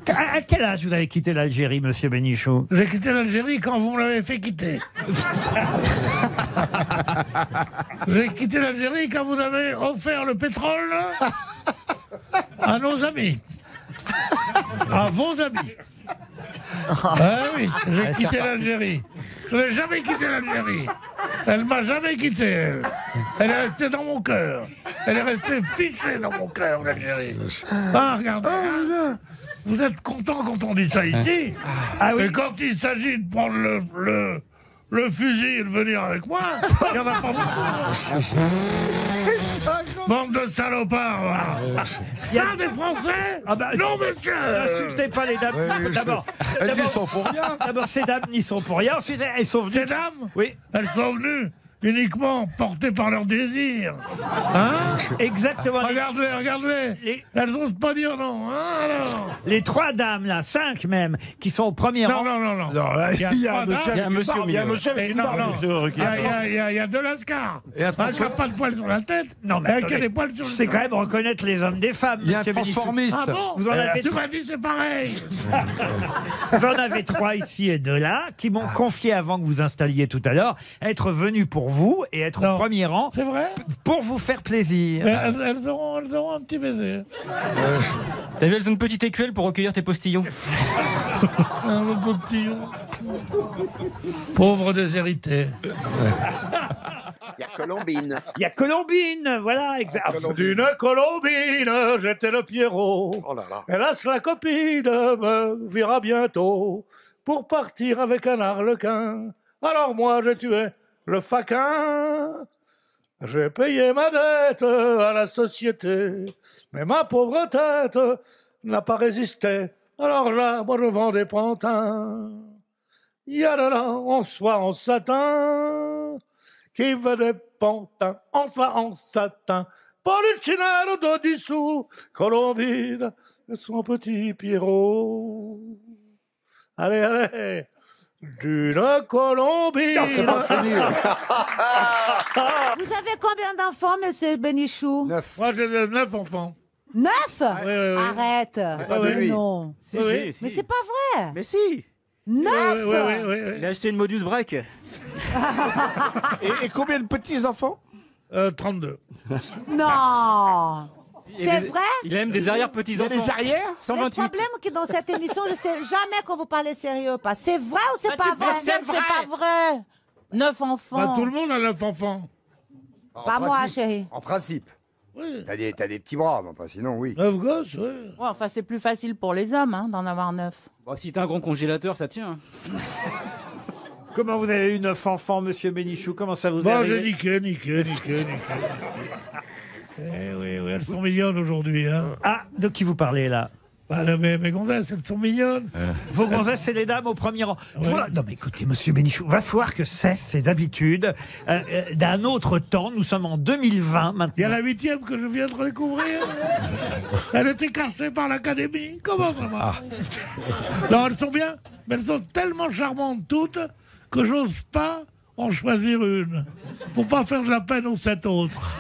À quel âge vous avez quitté l'Algérie, monsieur Bénichou? J'ai quitté l'Algérie quand vous l'avez fait quitter. J'ai quitté l'Algérie quand vous avez offert le pétrole à nos amis. À vos amis. Ah oui, j'ai quitté l'Algérie. Je n'ai jamais quitté l'Algérie. Elle m'a jamais quitté, elle. Elle est restée dans mon cœur. Elle est restée fichée dans mon cœur, l'Algérie. Ah, regardez. Hein. Vous êtes content quand on dit ça ici. Ah oui. Et quand il s'agit de prendre le fusil et de venir avec moi, il n'y en a pas beaucoup. Bande de salopards. Ça, des Français? Ah bah, non, monsieur. N'insultez pas les dames. D'abord, Elles y sont pour rien. d'abord, ces dames n'y sont pour rien. Ensuite, elles sont venues. Ces dames, Oui, elles sont venues uniquement portées par leur désir. Hein? exactement. Regardez, regardez. Les- Elles n'osent pas dire non. Hein, alors. Les 3 dames, là, 5 même, qui sont au premier Non, rang. non, non, non. Non, là, il y a trois un dames. monsieur Il y a un monsieur au Il y a un milieu. monsieur avec Et une non, barbe, non. monsieur Ruquier. Il y a de Lascar. Et un Qui n'a transform- pas de poils sur la tête. Non, mais et qui a attendez. des poils sur le C'est quand même reconnaître les hommes des femmes, Il y a un monsieur Bénichou. transformiste. Ah bon? Vous en avez Tu m'as dit c'est pareil. Vous en avez 3 ici et 2 là, qui m'ont confié avant que vous installiez tout à l'heure, être venus pour vous et être Non. au premier rang C'est vrai? pour vous faire plaisir. Mais elles auront un petit baiser. T'as vu, elles ont une petite écuelle pour recueillir tes postillons. Un petit. Pauvre déshérité. Il y a Colombine. Il y a Colombine, voilà, exact. D'une Colombine, j'étais le Pierrot. Oh là là. Hélas, la copine me verra bientôt pour partir avec un arlequin. Alors moi, j'ai tué le faquin. J'ai payé ma dette à la société, mais ma pauvre tête n'a pas résisté. Alors là, moi, je vends des pantins. Il y a de là, en soie, en satin, qui veut des pantins, en soie, en satin. Polichinelle de 10 sous, Colombine et son petit Pierrot. Allez, allez, d'une Colombine. C'est pas fini. Vous avez combien d'enfants, monsieur Bénichou? 9. Moi, j'ai 9 enfants. 9? Oui, oui, oui. Arrête. pas de Mais lui. non. Si, Oui, si, Mais si. c'est pas vrai. Mais si. 9? Oui, oui, oui, oui. Il a acheté une Modus Break. Et combien de petits-enfants? 32. Non. Il y a C'est des- vrai? Il a même des Il y a arrière-petits-enfants. des arrières? Le 128. problème que dans cette émission, je sais jamais quand vous parlez sérieux ou pas. C'est vrai ou c'est pas vrai? c'est C'est pas vrai. 9 enfants. Bah, tout le monde a 9 enfants. Pas moi, chérie. En principe. Oui. T'as des petits bras, mais enfin, sinon, oui. 9 gosses, oui. Ouais, enfin, c'est plus facile pour les hommes hein, d'en avoir 9. Bon, si t'as un grand congélateur, ça tient. Comment vous avez eu 9 enfants, monsieur Bénichou? Comment ça vous est Bon, j'ai arrivé? niqué. Eh oui, oui, elles sont mignonnes aujourd'hui. Hein. Ah, de qui vous parlez là? Bah, là, mes gonzesses, elles sont mignonnes. Vos gonzesses, c'est les dames au premier rang. Voilà. Non mais écoutez, monsieur Bénichou, va falloir que cessent ces habitudes d'un autre temps. Nous sommes en 2020 maintenant. Il y a la 8e que je viens de redécouvrir. Elle était cachée par l'académie. Comment ça va? Non, elles sont bien, mais elles sont tellement charmantes toutes que j'ose pas en choisir une. Pour pas faire de la peine aux 7 autres.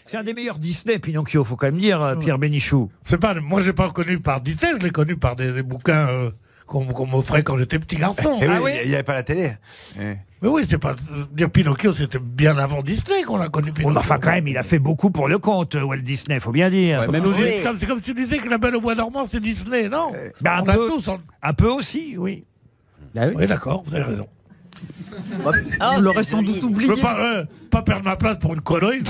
C'est un des meilleurs Disney, Pinocchio, faut quand même dire, Pierre Bénichou. C'est pas, moi, j'ai pas connu par Disney, je l'ai connu par des bouquins qu'on m'offrait quand j'étais petit garçon. Eh oui, Ah oui il n'y avait pas la télé. Mais oui, c'est pas dire Pinocchio, c'était bien avant Disney qu'on a connu Bon, Pinocchio. mais enfin, quand même, il a fait beaucoup pour le compte, Walt Disney, faut bien dire. Ouais, même Nous, oui. c'est comme tu disais que La Belle au Bois dormant, c'est Disney, non? Ben, On a tous. un peu aussi, oui. Oui, d'accord, vous avez raison. Vous l'aurez sans doute Je oublié. veux pas perdre ma place pour une connerie.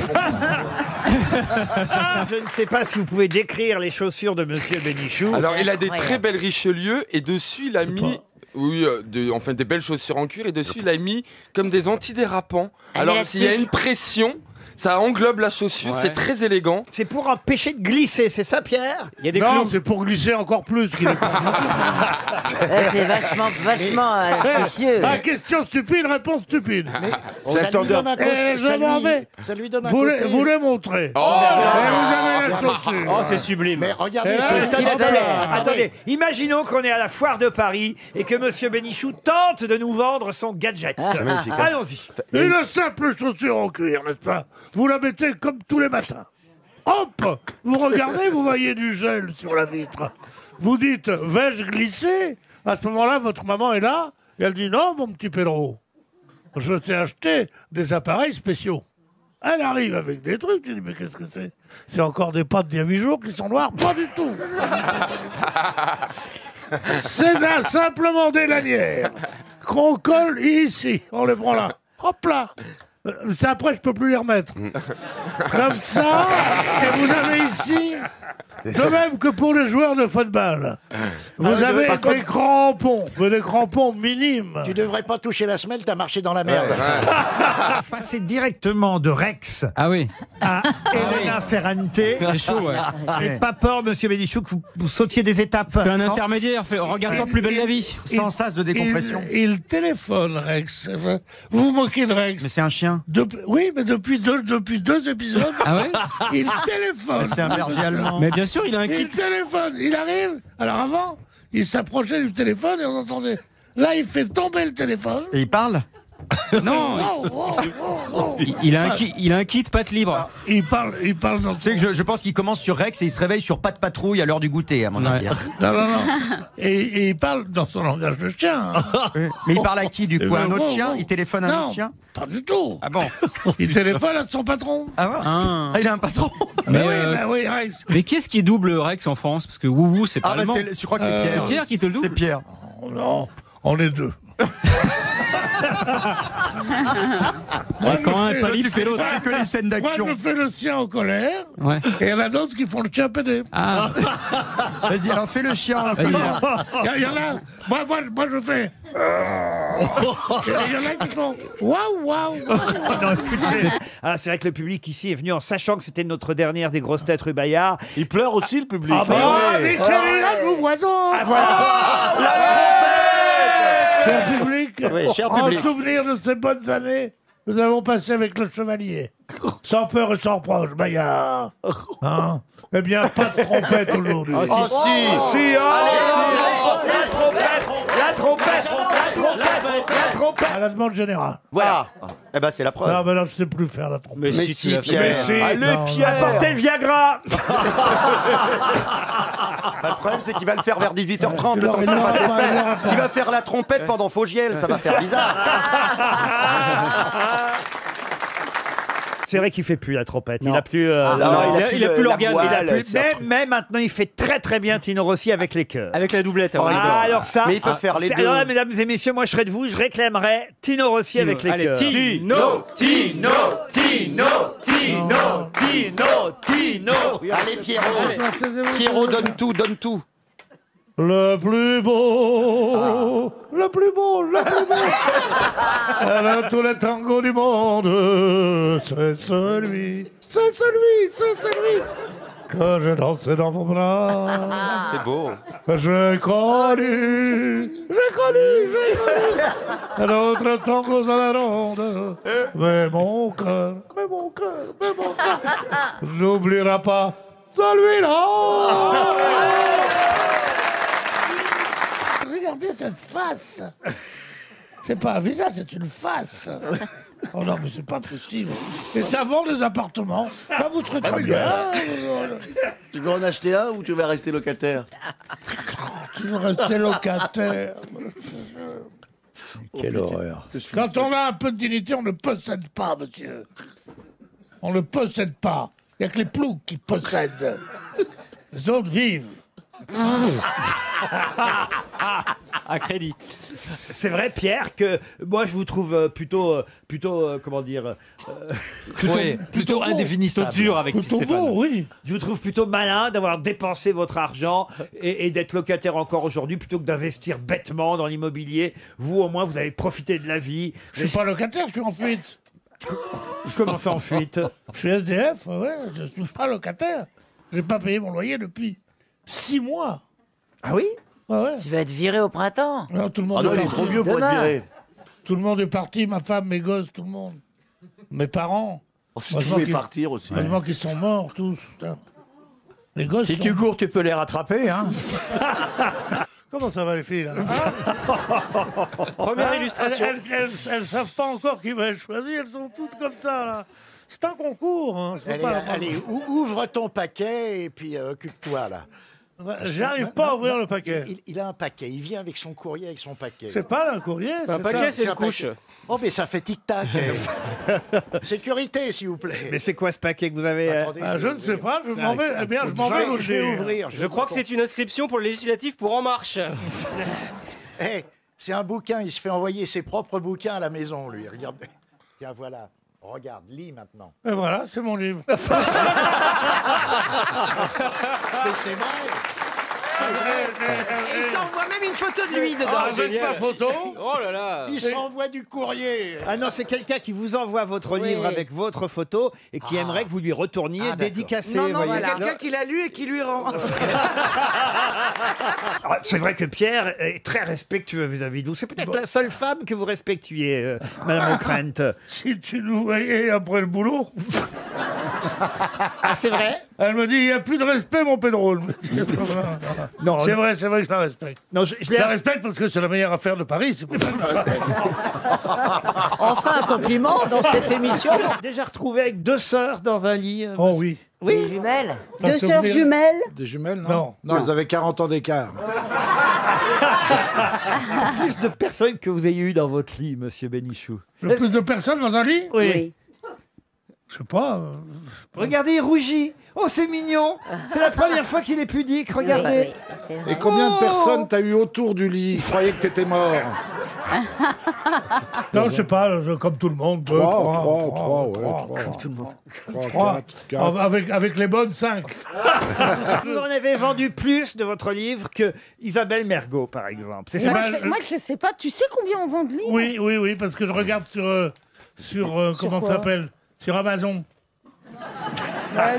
Je ne sais pas si vous pouvez décrire les chaussures de monsieur Bénichou. Alors, il a des incroyable. très belles Richelieu et dessus, il a mis. Oui, enfin des belles chaussures en cuir et dessus, il a mis comme des antidérapants. Ah, Alors, mais s'il y a une pression, ça englobe la chaussure, Ouais. c'est très élégant. C'est pour empêcher de glisser, c'est ça, Pierre? Il y a des Non, clous. c'est pour glisser encore plus. qu'il est C'est vachement astucieux. Ah, question stupide, réponse stupide. J'attendais. Et je m'en vais. Ça lui donne un Vous côté. les montrez. Oh Et vous avez la chaussure. Oh, c'est sublime. Mais regardez, Et là, c'est- Attendez, c'est- attendez, Ah, attendez. Imaginons qu'on est à la foire de Paris et que monsieur Bénichou tente de nous vendre son gadget. Allons-y. Une simple chaussure en cuir, n'est-ce pas? Vous la mettez comme tous les matins. Hop! Vous regardez, vous voyez du gel sur la vitre. vous dites, vais-je glisser? À ce moment-là, votre maman est là, et elle dit, non, mon petit Pedro, je t'ai acheté des appareils spéciaux. Elle arrive avec des trucs, tu dis, mais qu'est-ce que c'est? C'est encore des pâtes d'il y a 8 jours qui sont noires? Pas du tout. C'est simplement des lanières qu'on colle ici. On les prend là. Hop là. Ça, après, je peux plus les remettre. Comme ça, et vous avez ici, de même que pour les joueurs de football, vous avez des crampons, mais des crampons minimes. Tu devrais pas toucher la semelle, t'as marché dans la merde. Passer directement de Rex Ah oui. à Elena Ferrante. C'est chaud, ouais. J'ai pas peur, monsieur Bénichou, que vous sautiez des étapes. Fais un intermédiaire, regarde-toi Plus belle la vie. Sans sas de décompression. Il téléphone, Rex. Vous vous moquez de Rex. Mais c'est un chien. Oui, mais depuis deux épisodes, Ah ouais? il téléphone. C'est un berger allemand. Mais bien sûr, il a un Il kit. téléphone, il arrive. Alors avant, il s'approchait du téléphone et on entendait. Là, il fait tomber le téléphone. Et il parle? Non, il a un kit patte libre. Il parle dans. Tu sais que je pense qu'il commence sur Rex et il se réveille sur Pas de patrouille à l'heure du goûter, à mon avis. Non. Et il parle dans son langage de chien. Mais il parle à qui, du coup? Un autre chien? Il téléphone à un autre chien? Pas du tout. Ah bon? Il téléphone à son patron. Ah ouais? Ah. Ah, il a un patron? Oui, Rex. Mais qui est-ce qui double Rex en France? Parce que Wouvou, c'est pas Ah bah allemand. je crois que c'est Pierre. C'est Pierre qui te le double? C'est Pierre. Oh non, on est deux. Quand un est pas libre, c'est l'autre. Que les scènes Moi, d'action. je fais le sien en colère. Ouais. Et il y en a d'autres qui font le chien pédé. Ah. Vas-y, alors fais le chien. Vas-y. Il y en a. Moi, je fais. Il y en a qui font. Waouh. Non, écoutez, c'est vrai que le public ici est venu en sachant que c'était notre dernière des grosses têtes rue Bayard. Il pleure aussi, le public. Ah bah Oh, des chéris, vous voisins. Cher public, cher en public. souvenir de ces bonnes années, nous avons passé avec le chevalier. Sans peur et sans reproche, Bayard. Hein? Eh bien, pas de trompette aujourd'hui. Si, la trompette. À la demande générale. Voilà. Eh ben, c'est la preuve. Non, mais là, je sais plus faire la trompette. Mais si, Pierre. Mais si. Allez, Non, Pierre. Apportez le Viagra. Bah, le problème, c'est qu'il va le faire vers 18h30, Tu le temps que ça l'aurais fasse dit, effet. non, Il va faire la trompette pendant Fogiel, ça va faire bizarre. C'est vrai qu'il fait plus la trompette. Il Non. a plus. il a plus l'organe. Il a plus. Mais maintenant, il fait très très bien Tino Rossi avec les chœurs. Avec la doublette. Alors ça. Mais il peut faire les deux. Alors là, mesdames et messieurs, moi je serais de vous, je réclamerais Tino Rossi avec les Allez, chœurs. Tino. Allez, Pierrot, donne tout. Le plus beau, le plus beau. Elle a tous les tangos du monde. C'est celui que j'ai dansé dans vos bras. C'est beau. J'ai connu d'autres tangos à la ronde. Mais mon cœur n'oubliera pas celui-là. Regardez cette face. C'est pas un visage, c'est une face. Oh non, mais c'est pas possible. Et ça vend des appartements. Ça vous très très bien. Tu veux en acheter un ou tu vas rester locataire? Tu veux rester locataire. Quelle horreur. Quand on a un peu de dignité, on ne possède pas, monsieur. On ne possède pas. Il n'y a que les ploucs qui possèdent. Les autres vivent. À crédit. C'est vrai, Pierre, que moi je vous trouve plutôt comment dire, Plutôt indéfinissable. Plutôt dur avec Plutôt Stéphane. beau, oui. je vous trouve plutôt malin d'avoir dépensé votre argent et d'être locataire encore aujourd'hui plutôt que d'investir bêtement dans l'immobilier. Vous, au moins, vous avez profité de la vie. Je suis pas locataire, je suis en fuite. Comment ça en fuite? Je suis SDF, ouais, je ne suis pas locataire. J'ai pas payé mon loyer depuis 6 mois. Ah oui? Ah ouais. Tu vas être viré au printemps. Non, tout le Ah monde non, est il est parti. trop vieux pour être Demain. viré. Tout le monde est parti, ma femme, mes gosses, tout le monde. Mes parents. Si tu Heureusement pouvais qu'ils- partir aussi. Heureusement qu'ils sont morts tous. Putain. Les gosses. Si sont- tu cours, tu peux les rattraper. Hein. Comment ça va les filles là Première illustration. Elles savent pas encore qui va être choisi, elles sont toutes comme ça là. C'est un concours. Hein. Je peux Allez, pas- allez, ouvre ton paquet et puis occupe-toi là. J'arrive pas à ouvrir le paquet. Il a un paquet, il vient avec son courrier, avec son paquet. C'est pas un courrier. Un paquet, c'est une couche. Oh, mais ça fait tic-tac. Sécurité, s'il vous plaît. Mais c'est quoi ce paquet que vous avez Je ne sais pas, je m'en vais. Eh bien, je m'en vais vous le Je vais dire. ouvrir. Je crois que c'est une inscription pour le législatif pour En Marche. Eh, c'est un bouquin, il se fait envoyer ses propres bouquins à la maison, lui. Regardez. Tiens, voilà. Regarde, lis maintenant. Et voilà, c'est mon livre. Mais c'est vrai. Il s'envoie même une photo de lui dedans. Avec ma photo. Oh là là. Il s'envoie du courrier. Ah non, c'est quelqu'un qui vous envoie votre livre avec votre photo et qui aimerait que vous lui retourniez dédicacé. Non, non, c'est voyez. quelqu'un qui l'a lu et qui lui rend. Ah, c'est vrai que Pierre est très respectueux vis-à-vis de vous. C'est peut-être la seule femme que vous respectiez, Madame O'Krent. Si tu nous voyais après le boulot. Ah, c'est vrai? Elle me dit, il n'y a plus de respect, mon Pedro. Non, c'est vrai que je la respecte. Non, je la respecte parce que c'est la meilleure affaire de Paris. C'est pour ça que Enfin, un compliment dans cette émission. Déjà retrouvé avec deux sœurs dans un lit. Oh oui. Oui. Des jumelles. Un Deux sœurs souvenir. jumelles. Des jumelles, non. Non, elles avaient 40 ans d'écart. Plus de personnes que vous ayez eu dans votre lit, Monsieur Bénichou. Le plus de personnes dans un lit? Oui. Je sais pas. Regardez, il rougit. Oh, c'est mignon. C'est la première fois qu'il est pudique. Regardez. Et combien de Oh personnes t'as eu autour du lit? Je croyais que t'étais mort. Non, je sais pas, comme tout le monde. Deux, trois, Comme tout le monde. Avec les bonnes, 5. Vous en avez vendu plus de votre livre que Isabelle Mergo, par exemple. C'est ça? Moi, je sais pas. Tu sais combien on vend de livres? Oui, parce que je regarde sur comment ça s'appelle? Sur Amazon.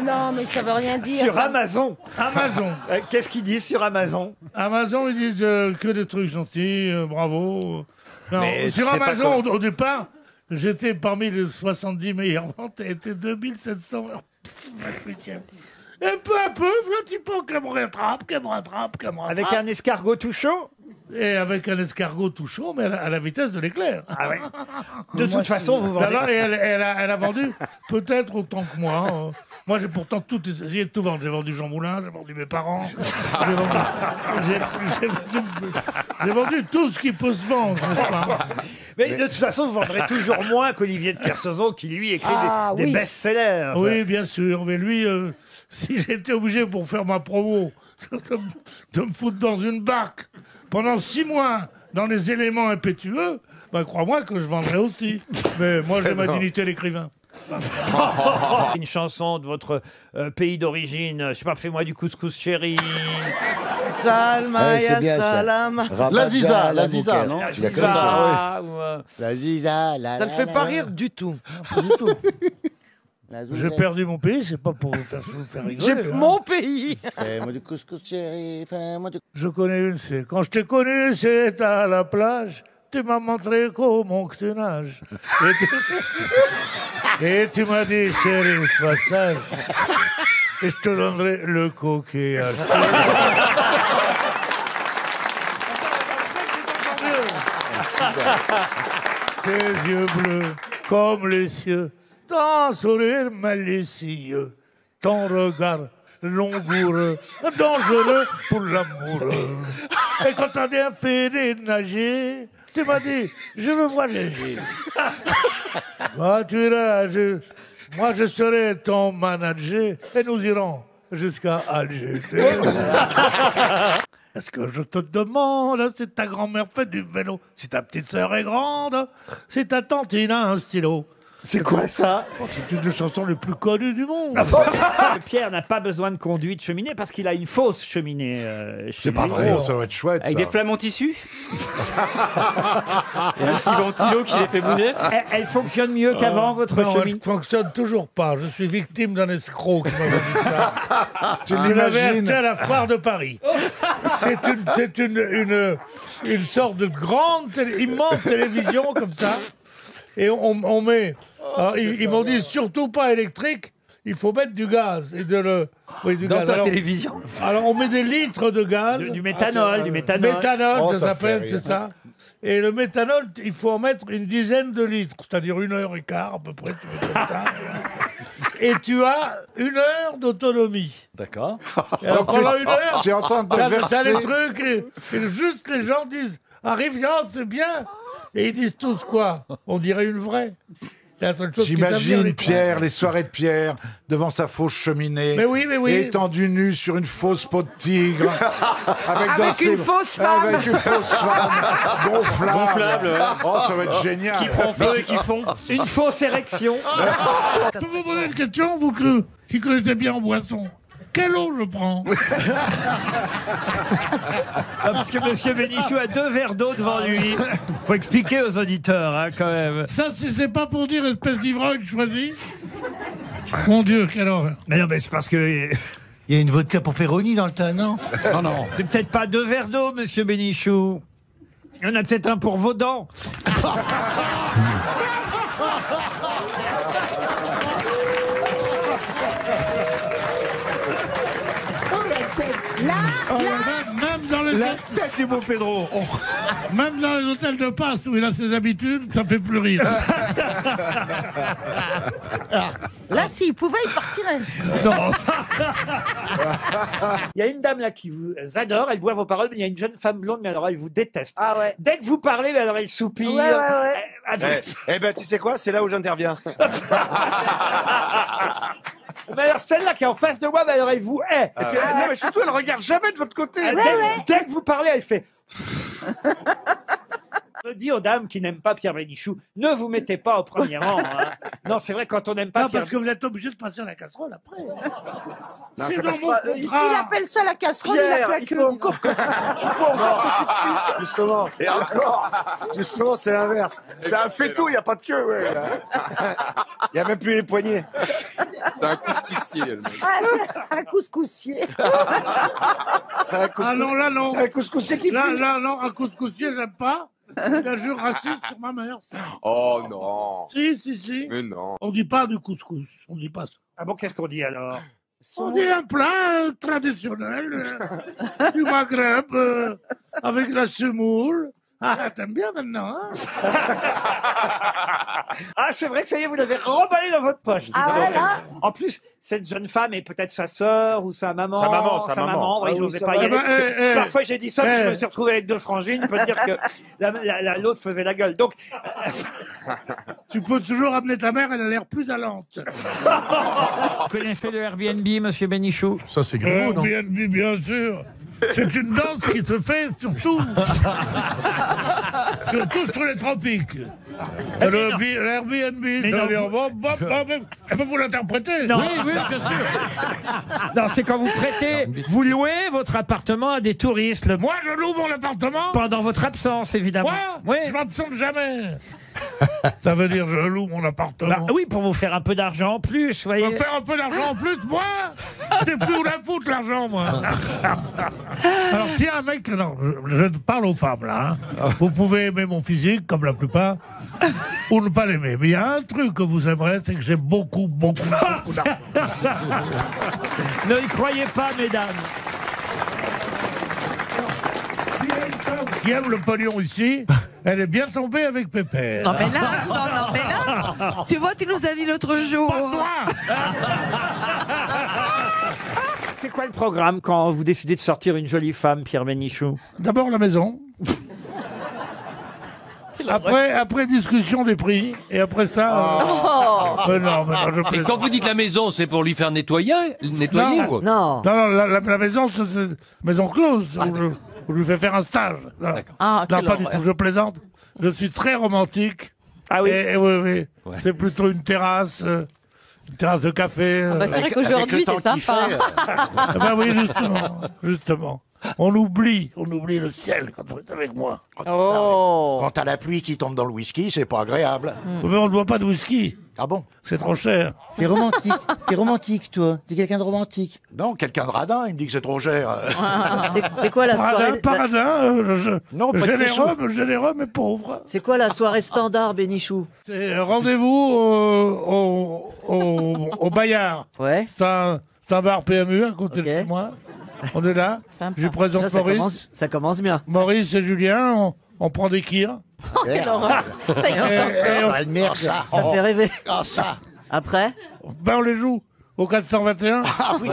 Non, mais ça veut rien dire. Sur ça. Amazon. Amazon. Qu'est-ce qu'ils disent sur Amazon? Amazon, ils disent que des trucs gentils, bravo. Non, Mais sur c'est pas Amazon, au départ, j'étais parmi les 70 meilleures ventes et était 2700. Et peu à peu, voilà, tu peux qu'elle me rattrape. Avec un escargot tout chaud? Et avec un escargot tout chaud, mais à la vitesse de l'éclair. Ah ouais. De toute façon, vous vendez. Et elle a vendu peut-être autant que moi. Moi, j'ai pourtant j'ai tout vendu. J'ai vendu Jean Moulin, j'ai vendu mes parents. J'ai vendu tout ce qui peut se vendre, n'est-ce pas? Mais de toute façon, vous vendrez toujours moins qu'Olivier de Kersauzon, qui lui écrit des best-sellers. Oui, bien sûr. Mais lui, si j'étais obligé pour faire ma promo de me foutre dans une barque pendant 6 mois dans les éléments impétueux, bah, crois-moi que je vendrais aussi. Mais moi, j'ai ma dignité d'écrivain. Une chanson de votre pays d'origine, je sais pas, fais-moi du couscous chéri. Salma ya salam. La Ziza, non? La Tu la Ziza, connais, ça, ou, La Ziza, Ça ne fait pas rire du tout. J'ai perdu mon pays, c'est pas pour vous faire rigoler. J'ai mon pays. Fais-moi du couscous chéri, fais-moi du... Je connais une, c'est quand je t'ai connu, c'est à la plage. Tu m'as montré comment que tu nages. Et tu m'as dit, chérie, sois sage. Et je te donnerai le coquillage. Tes yeux bleus comme les cieux, ton sourire malicieux, ton regard langoureux, dangereux pour l'amoureux. Et quand t'as bien fait des nager, tu m'as dit, je veux voyager. Toi, tu iras, moi je serai ton manager et nous irons jusqu'à Alger. Est-ce que je te demande si ta grand-mère fait du vélo, si ta petite sœur est grande, si ta tantine a un stylo? C'est quoi ça? C'est une des chansons les plus connues du monde. Pierre n'a pas besoin de conduite cheminée parce qu'il a une fausse cheminée. C'est pas vrai, ça va être chouette. Avec des flammes en tissu. Et un petit ventilo qui les fait bouger. Elle fonctionne mieux qu'avant, votre non, cheminée? elle fonctionne toujours pas. Je suis victime d'un escroc qui m'avait dit ça. Tu l'avais acheté à la foire de Paris. C'est une sorte de grande, immense télévision comme ça. Et on met... Alors, ils m'ont dit surtout pas électrique, il faut mettre du gaz. Et Dans ta télévision. Alors on met des litres de gaz. Du méthanol, du méthanol. Méthanol, ça ça s'appelle, fait c'est ça. Et le méthanol, il faut en mettre une dizaine de litres, c'est-à-dire 1h15 à peu près. Tu mets comme ça. et tu as 1 heure d'autonomie. D'accord. Et alors pendant 1 heure, tu es en train de t'as verser. les trucs, et juste les gens disent « Arrive, c'est bien !» Et ils disent tous quoi? On dirait une vraie. C'est la seule chose qui savent dire, J'imagine les Pierre, les soirées de Pierre, devant sa fausse cheminée. Mais oui, mais oui. Étendu nu sur une fausse peau de tigre. Avec une fausse femme. Avec une fausse femme. Gonflable. Gonflable, ouais. Oh, ça va être génial. Qui prend feu et qui fond. Une fausse érection. Je peux vous poser une question, vous qui connaissez bien en boisson. Quelle eau je prends? Parce que Monsieur Bénichou a 2 verres d'eau devant lui. Faut expliquer aux auditeurs, hein, quand même. Ça, si c'est pas pour dire espèce d'ivrogne choisi. Mon Dieu, quelle horreur. Mais non, mais c'est parce que... Il y a une vodka pour Péroni dans le tas, non? Non, non. C'est peut-être pas 2 verres d'eau, Monsieur Bénichou. Il y en a peut-être un pour vos dents. Même dans les tête du beau Pedro. Même dans les hôtels de passe où il a ses habitudes, ça fait plus rire. Là, s'il pouvait, il partirait. Non. Il y a une dame là qui vous adore, elle boit vos paroles, mais il y a une jeune femme blonde, mais alors elle vous déteste. Ah ouais. Dès que vous parlez, mais alors elle soupire. Ouais. Eh ben, tu sais quoi? C'est là où j'interviens. Mais alors celle-là qui est en face de moi, mais alors elle vous hait. Non, mais surtout, elle regarde jamais de votre côté. Dès que vous parlez, elle fait... Je dis aux dames qui n'aiment pas Pierre Bénichou, ne vous mettez pas au premier rang. Hein. Non, c'est vrai, quand on n'aime pas Non, Pierre... parce que vous êtes obligé de passer à la casserole après. C'est ça dans passe mon pas. contrat. Il appelle ça la casserole, il a la queue. Justement. Et encore. Justement, c'est l'inverse. C'est un faitout, il n'y a pas de queue. Ouais. Il n'y a même plus les poignets. C'est un couscoussier, elle m'a dit. Ah, c'est un couscoussier. Ah non, là non. C'est un couscoussier qui fume. Là non, un couscoussier, j'aime pas. Il a jure raciste sur ma mère, ça. Oh non. Si. Mais non. On dit pas du couscous, on dit pas ça. Ah bon, qu'est-ce qu'on dit alors? On dit un plat traditionnel du Maghreb avec la semoule. Ah, t'aimes bien maintenant, hein? Ah, c'est vrai que ça y est, vous l'avez remballé dans votre poche. Ah ouais, là? En plus, cette jeune femme est peut-être sa sœur ou sa maman. Sa maman. Oui, Ah oui, j'osais ça pas va. y aller. parce que Eh, parfois, j'ai dit ça, mais je me suis retrouvé avec 2 frangines. Je peux te dire que l'autre faisait la gueule. Donc, Tu peux toujours amener ta mère, elle a l'air plus allante. vous connaissez le Airbnb, Monsieur Bénichou? Ça, c'est gros, non? Airbnb, bien sûr. C'est une danse qui se fait surtout sur les tropiques. L'Airbnb, ça veut dire je peux vous l'interpréter. Non. Oui, bien sûr. Non, c'est quand vous prêtez, vous louez votre appartement à des touristes. Moi, je loue mon appartement. Pendant votre absence, évidemment. Moi, Oui. je m'absente jamais. Ça veut dire je loue mon appartement. Bah, oui, pour vous faire un peu d'argent en plus, vous voyez. Pour faire un peu d'argent en plus, moi, c'est plus où la foutre l'argent, moi. Alors tiens, mec, non, je parle aux femmes là. Hein. Vous pouvez aimer mon physique, comme la plupart, ou ne pas l'aimer. Mais il y a un truc que vous aimerez, c'est que j'ai beaucoup d'argent. Ne y croyez pas, mesdames. Qui aime le pognon ici, elle est bien tombée avec Pépère. Non, mais là, tu vois, tu nous as dit l'autre jour. Pas toi. C'est quoi le programme quand vous décidez de sortir une jolie femme, Pierre Bénichou? D'abord la maison. Après discussion des prix, et après ça... mais non, je Et plaisante. quand vous dites la maison, c'est pour lui faire nettoyer Non. ou... Non. Non, la maison, c'est maison close, où je lui fais faire un stage. Non, Ah, non quelle pas du horreur. tout, je plaisante. Je suis très romantique. Ah oui. Et oui. Ouais. C'est plutôt une terrasse de café. Bah, c'est vrai qu'aujourd'hui, c'est sympa. Ah ben oui, justement. On oublie le ciel quand on est avec moi. Oh. Quand t'as la pluie qui tombe dans le whisky, c'est pas agréable. Mais on ne boit pas de whisky. Ah bon? C'est trop cher. T'es romantique, toi. T'es quelqu'un de romantique. Non, quelqu'un de radin, il me dit que c'est trop cher. C'est quoi la soirée Paradin, Non, pas de généreux mais pauvre. C'est quoi la soirée standard, Bénichou? C'est rendez-vous au Bayard. Ouais. C'est un bar PMU à côté de chez moi. On est là. Sympa. Je lui présente Ça Maurice. ça commence bien. Maurice et Julien, on prend des kirs. Quelle horreur. Merde, ça. Ça fait rêver. Ah, ça. Après Ben on les joue au 421. Ah oui.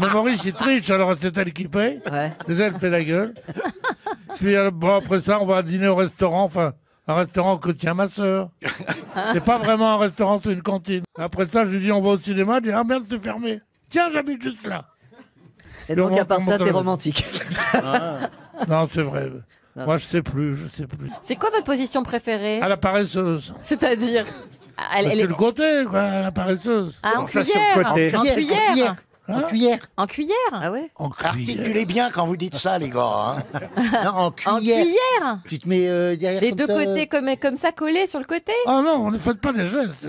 Mais Maurice il triche, alors c'est elle qui paye. Déjà elle fait la gueule. Puis bon, après ça on va dîner au restaurant, enfin un restaurant que tient ma sœur. C'est pas vraiment un restaurant, c'est une cantine. Après ça je lui dis on va au cinéma, elle dit ah merde c'est fermé. Tiens j'habite juste là. Et donc à part ça t'es romantique. Non c'est vrai. Moi je sais plus. C'est quoi votre position préférée? À la paresseuse. C'est-à-dire C'est le côté, quoi, la paresseuse. Ah, en cuillère. En cuillère. En cuillère. En cuillère. Ah ouais. Articulez bien quand vous dites ça, les gars. Hein. Non, en En cuillère. cuillère. Tu te mets derrière. Les comme deux ça. côtés comme ça collés sur le côté. Oh non, ne faites pas des gestes.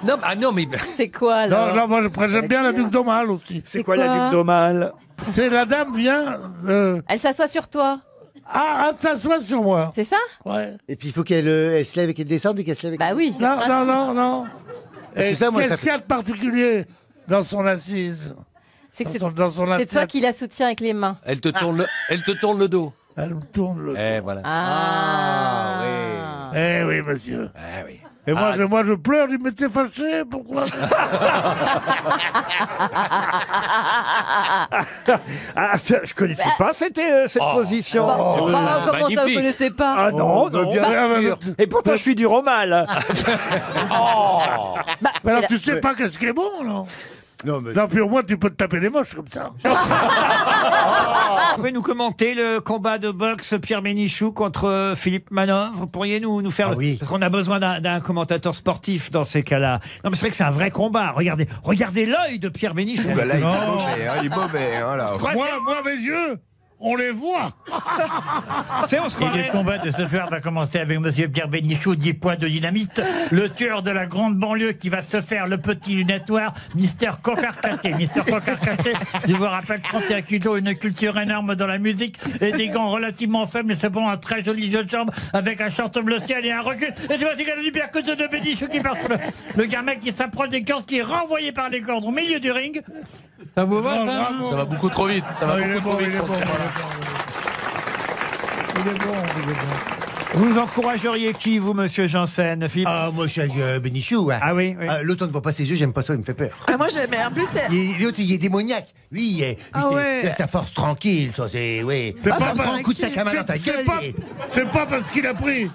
Non, ah non, mais. C'est quoi alors? Non, non, moi j'aime bien la duc d'Aumale aussi. C'est quoi la duc d'Aumale? C'est la dame vient. Elle s'assoit sur toi. Ah, elle s'assoit sur moi. C'est ça? Ouais. Et puis il faut qu'elle elle se lève et qu'elle descende et qu'elle se lève. Bah oui. Non, non, non, non. Et ça, moi, ça qu'est-ce qu'il y a de particulier dans son assise? C'est que dans son c'est toi qui la soutiens avec les mains. Elle te tourne le dos. Elle me tourne le dos. Eh, voilà. Ah, oui. Eh oui, monsieur. Eh oui. Et moi, je pleure, je dis, mais t'es fâché, pourquoi? Ah, je connaissais pas cette position. Comment ça, vous connaissez pas? Ah non, non. Et pourtant, je suis dur au mal. Mais alors, tu sais pas qu'est-ce qui est bon, non? Non, puis au moins, tu peux te taper des moches comme ça. Vous pouvez nous commenter le combat de boxe Pierre Bénichou contre Philippe Manœuvre? Pourriez nous faire... oui. Parce qu'on a besoin d'un commentateur sportif dans ces cas-là. Non, mais c'est vrai que c'est un vrai combat. Regardez l'œil de Pierre Bénichou. Là, il est mauvais, hein, il est mauvais, hein, là. Moi, mes yeux, on les voit. C'est on se Et le combat de ce soir va commencer avec monsieur Pierre Bénichou, 10 points de dynamite, le tueur de la grande banlieue qui va se faire le petit lunette noir, Mister Cocarcaté. Mister Cocarcaté, je vous rappelle, 31 kilos, une culture énorme dans la musique et des gants relativement faibles, mais cependant un très joli jeu de jambes avec un short bleu ciel et un recul. Et tu vois, c'est du percute de Bénichou qui part sur le gamin qui s'approche des cordes, qui est renvoyé par les cordes au milieu du ring. Ça vous va, ça? Ça va beaucoup trop vite. Ça va beaucoup trop vite. Il est bon. Vous encourageriez qui, vous, monsieur Janssen, Philippe? Ah, moi je suis avec Bénichou. Hein. Ah oui, oui. L'autre, on ne voit pas ses yeux, j'aime pas ça, il me fait peur. Ah, moi, mais en plus, c'est. L'autre, il est démoniaque. Lui, il a sa force tranquille, ça, c'est. Oui. C'est pas prend un coup de sac à main dans ta gueule. C'est pas parce qu'il a pris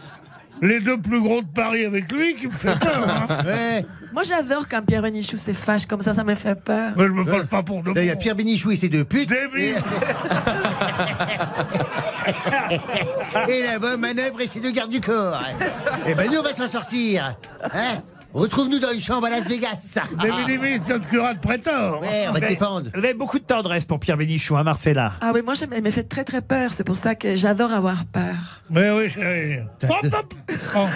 les deux plus gros de Paris avec lui qui me fait peur. Hein. Ouais. Moi, j'adore quand Pierre Bénichou se fâche comme ça me fait peur. Mais je me fâche pas pour de Là, il y a Pierre Bénichou et ses deux putes. Débile. Et la bonne manœuvre et ses deux gardes du corps. Et ben nous, on va s'en sortir. Hein? Retrouve-nous dans une chambre à Las Vegas. Mais minimise notre curat de prétor. Ouais, on va te défendre. Vous avez beaucoup de tendresse pour Pierre Bénichou, hein, Marcella? Ah oui, moi, il me fait très très peur. C'est pour ça que j'adore avoir peur. Mais oui, chérie. Hop, hop. Oh.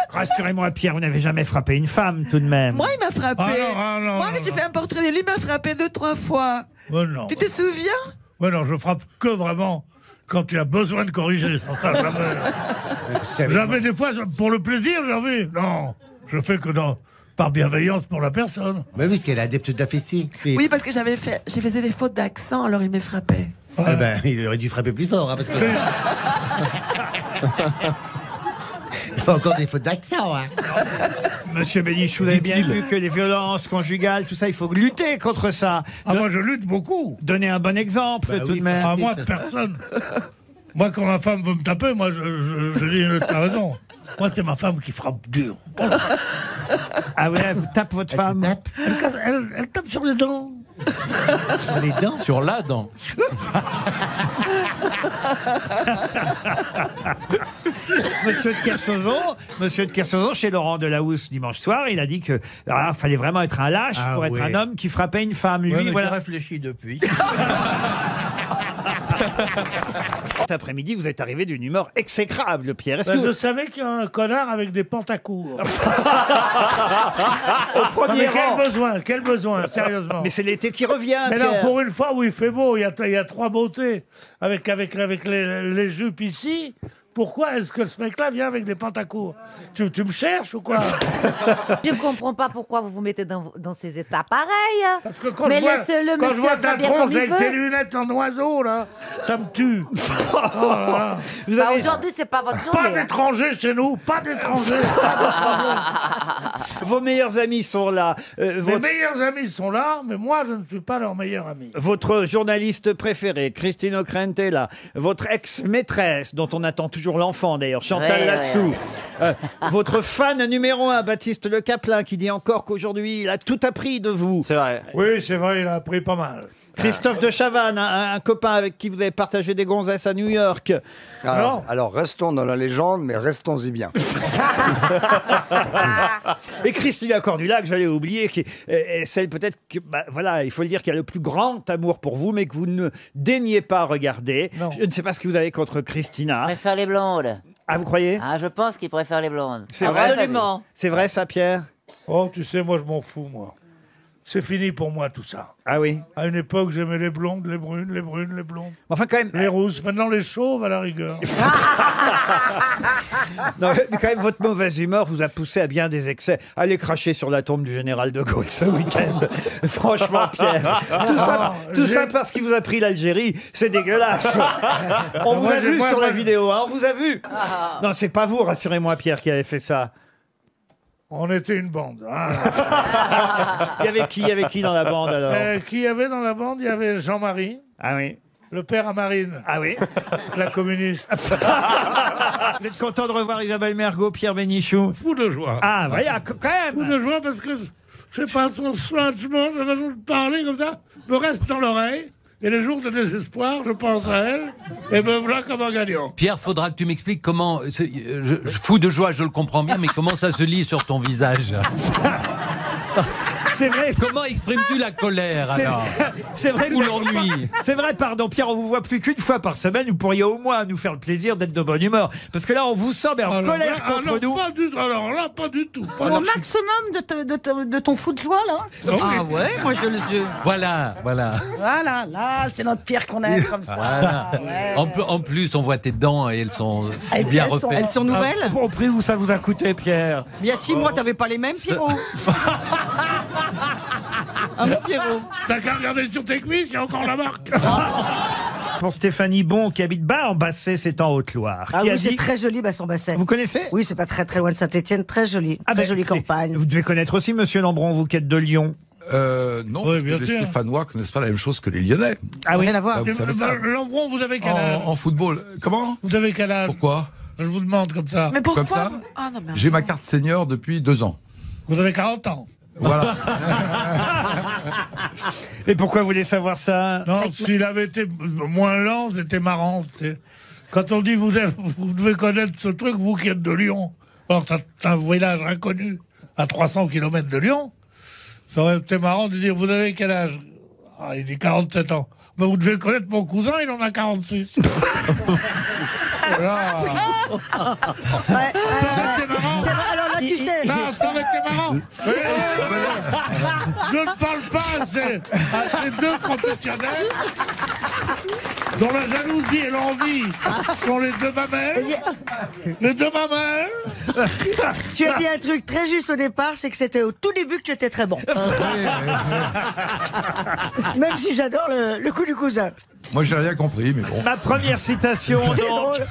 Rassurez-moi, Pierre, vous n'avez jamais frappé une femme, tout de même. Moi, il m'a frappé. Moi, j'ai fait un portrait de lui, il m'a frappé 2-3 fois. Oh, non. Tu te souviens? Ouais, non, je frappe que vraiment quand tu as besoin de corriger. Sans ça, jamais. Jamais des fois, pour le plaisir, j'ai envie. Non, je fais que par bienveillance pour la personne. Bah oui, parce qu'elle est adepte de la fessée. Oui, parce que j'ai faisais des fautes d'accent, alors il me frappait. Ah ben, il aurait dû frapper plus fort, hein, parce que... Il fait encore des fautes d'accent, hein. Monsieur Bénichou, vous avez bien vu que les violences conjugales, tout ça, il faut lutter contre ça. Ah, moi, je lutte beaucoup. Donnez un bon exemple, tout de même. Ah, moi, personne. Moi, quand ma femme veut me taper, moi, je dis, t'as raison. Moi, c'est ma femme qui frappe dur. Ah ouais, vous tape votre femme? Elle tape sur les dents. Sur les dents? Sur la dent. Monsieur de Kersauzon, chez Laurent Delahousse dimanche soir, il a dit que fallait vraiment être un lâche pour être un homme qui frappait une femme. Lui, Ouais, voilà. j'ai réfléchi depuis. Cet après-midi, vous êtes arrivé d'une humeur exécrable, Pierre. Est-ce Ben, que je vous... savais qu'il y a un connard avec des pantacours. Au premier rang. Quel besoin, sérieusement. Mais c'est l'été qui revient, Mais Pierre. non, pour une fois où il fait beau, il y a trois beautés avec les jupes ici. pourquoi est-ce que ce mec-là vient avec des pantacours? Tu me cherches ou quoi? Je ne comprends pas pourquoi vous vous mettez dans ces états pareils. Parce que quand Mais je vois, laissez-le, quand je monsieur, vois ta faire bien tronche comme il avec tes veut. lunettes en oiseau, là, ça me tue. Oh là là. Bah, aujourd'hui, c'est pas votre Pas journée. hein. d'étrangers chez nous, pas d'étrangers. Vos meilleurs amis sont là. Mes meilleurs amis sont là, mais moi, je ne suis pas leur meilleur ami. Votre journaliste préféré, Christine O'Krent, est là. Votre ex-maîtresse, dont on attend toujours l'enfant d'ailleurs, Chantal Ouais, Latsou. Votre fan numéro 1, Baptiste Le Caplin, qui dit encore qu'aujourd'hui, il a tout appris de vous. C'est vrai. Oui, c'est vrai, il a appris pas mal. Christophe de Chavannes, un copain avec qui vous avez partagé des gonzesses à New York. Alors, restons dans la légende, mais restons-y bien. Et Christina Cordula, que j'allais oublier, qui est celle peut-être que, voilà, il faut le dire, qui a le plus grand amour pour vous, mais que vous ne daignez pas regarder. Je ne sais pas ce que vous avez contre Christina. Il préfère les blondes. Ah, vous croyez? Ah, je pense qu'il préfère les blondes. C'est vrai? Absolument. C'est vrai ça, Pierre? Oh, tu sais, moi, je m'en fous, moi. C'est fini pour moi, tout ça. Ah oui? À une époque, j'aimais les blondes, les brunes, les brunes, les blondes. Enfin, quand même. Les rousses. Maintenant, les chauves, à la rigueur. Non, mais quand même, votre mauvaise humeur vous a poussé à bien des excès. Allez cracher sur la tombe du général de Gaulle ce week-end. Franchement, Pierre. Tout ça parce qu'il vous a pris l'Algérie. C'est dégueulasse. On vous a vu sur la vidéo, hein, on vous a vu. Non, c'est pas vous, rassurez-moi, Pierre, qui avez fait ça. On était une bande. Hein. Il y avait qui dans la bande, alors? Qui y avait dans la bande? Il y avait Jean-Marie. Ah oui. Le père à Marine. Ah oui. La communiste. Vous êtes content de revoir Isabelle Mergo, Pierre Bénichou? Fou de joie. Ah, voilà, quand même. Fou de joie parce que, je sais pas, son soulagement, la façon de parler comme ça, me reste dans l'oreille. Et les jours de désespoir, je pense à elle, et me voilà comme un gagnant. Pierre, faudra que tu m'expliques comment. Fou de joie, je le comprends bien, mais comment ça se lit sur ton visage? C'est vrai. Comment exprimes-tu la colère alors? C'est vrai. Ou l'ennui? C'est vrai, pardon, Pierre, on vous voit plus qu'une fois par semaine. Vous pourriez au moins nous faire le plaisir d'être de bonne humeur. Parce que là, on vous sent en colère contre nous. Pas du tout, alors là, pas du tout. Pas Au du- maximum de ton fou de joie, là. Ah ouais, moi je le jeu. Voilà. Voilà, là, c'est notre Pierre qu'on aime comme ça. Voilà. Ouais. En plus, on voit tes dents et elles sont Et bien puis refaites. elles sont nouvelles. Au prix où ça vous a coûté, Pierre? Il y a 6 mois, t'avais pas les mêmes, Pierrot. Un Pierrot. T'as qu'à regarder sur tes cuisses, il y a encore la marque. Pour Stéphanie Bon, qui habite Bas-en-Bassée, c'est en Haute-Loire. Ah qui a oui, c'est dit- très joli, Bassan-Basset. Vous connaissez? Oui, c'est pas très très loin de Saint-Étienne, très joli. Ah Très ben, jolie écoutez, campagne. Vous devez connaître aussi Monsieur Lambron, vous qui êtes de Lyon. Non, parce que les Stéphanois connaissent pas la même chose que les Lyonnais. Ah oui. Rien à voir. Ah, vous savez ça. Lambron, vous avez quel âge? En football. Comment? Vous avez quel âge? Pourquoi? Je vous demande comme ça. Mais pourquoi Comme ça Ah non, mais... J'ai ma carte senior depuis 2 ans. Vous avez 40 ans. Voilà. Et pourquoi vous voulez savoir ça? Non, s'il avait été moins lent, c'était marrant. Quand on dit vous devez connaître ce truc, vous qui êtes de Lyon. Alors, c'est un village inconnu à 300 km de Lyon. Ça aurait été marrant de dire vous avez quel âge? Ah, il dit 47 ans. Mais vous devez connaître mon cousin, il en a 46. Voilà. Ouais, c'est vrai, alors là, tu sais. Non, ça aurait été marrant. Je ne parle pas à ces deux professionnels dont la jalousie et l'envie sont les deux mamelles. Les deux mamelles. Tu as dit un truc très juste au départ, c'est que c'était au tout début que tu étais très bon. Même si j'adore le coup du cousin. Moi, j'ai rien compris, mais bon. Ma première citation, C'est donc. drôle.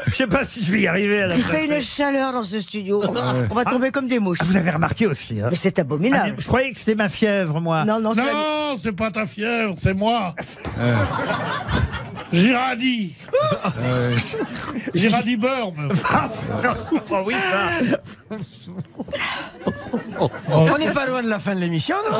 Je sais pas si je vais y arriver à la Il place. fait une chaleur dans ce studio. On va tomber comme des mouches. Vous avez remarqué aussi, hein? Mais c'est abominable. Je croyais que c'était ma fièvre, moi. Non, non, Non, c'est pas ta fièvre, c'est moi. Girardi. Girardi beurre, même. Oh oui, ça. On n'est pas loin de la fin de l'émission, non?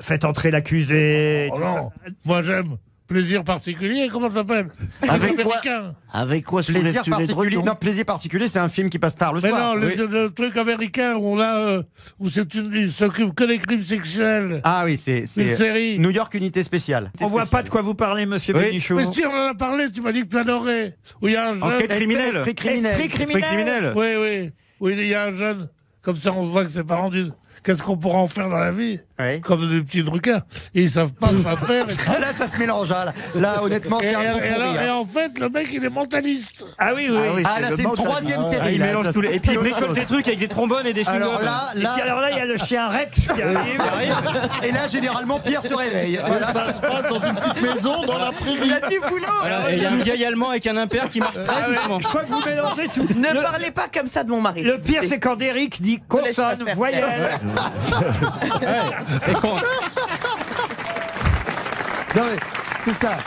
Faites entrer l'accusé. Oh non, moi j'aime. Plaisir particulier, comment ça s'appelle? Avec quoi? Américain. Avec quoi soulèves-tu les particulier? Non, Plaisir particulier, c'est un film qui passe tard le Mais soir. non, le truc américain où on a, où il s'occupe que des crimes sexuels. Ah oui, c'est Une série. New York Unité Spéciale. On voit pas de quoi vous parlez, monsieur Bénichou. Mais si on en a parlé, tu m'as dit que tu adorais. Où il y a un jeune. Enquête criminelle. Esprit criminel. Esprit criminel. Oui, oui. Où il y a un jeune, comme ça on voit que ses parents disent qu'est-ce qu'on pourra en faire dans la vie, comme des petits trucs. Et ils savent pas quoi faire. Là, ça se mélange. Hein. Là, honnêtement, c'est un bon pourri, et hein. en fait, le mec, il est mentaliste. Ah oui, oui. Ah, là, c'est une troisième série. Il là, mélange ça, tous les. Et puis il c'est autre bricole chose. des trucs avec des trombones et des chewing-gums. Alors là, Et puis alors là, il y a le chien Rex qui arrive. Et là, généralement, Pierre se réveille. Voilà. Ça se passe dans une petite maison dans l'après-midi. Il a du boulot. Voilà, et il y a un vieil allemand avec un impair qui marche très doucement. Je crois que vous mélangez tout. Ne parlez pas comme ça de mon mari. Le pire, c'est quand Eric dit consonne, faire voyelle. Et quand- Non, mais c'est ça.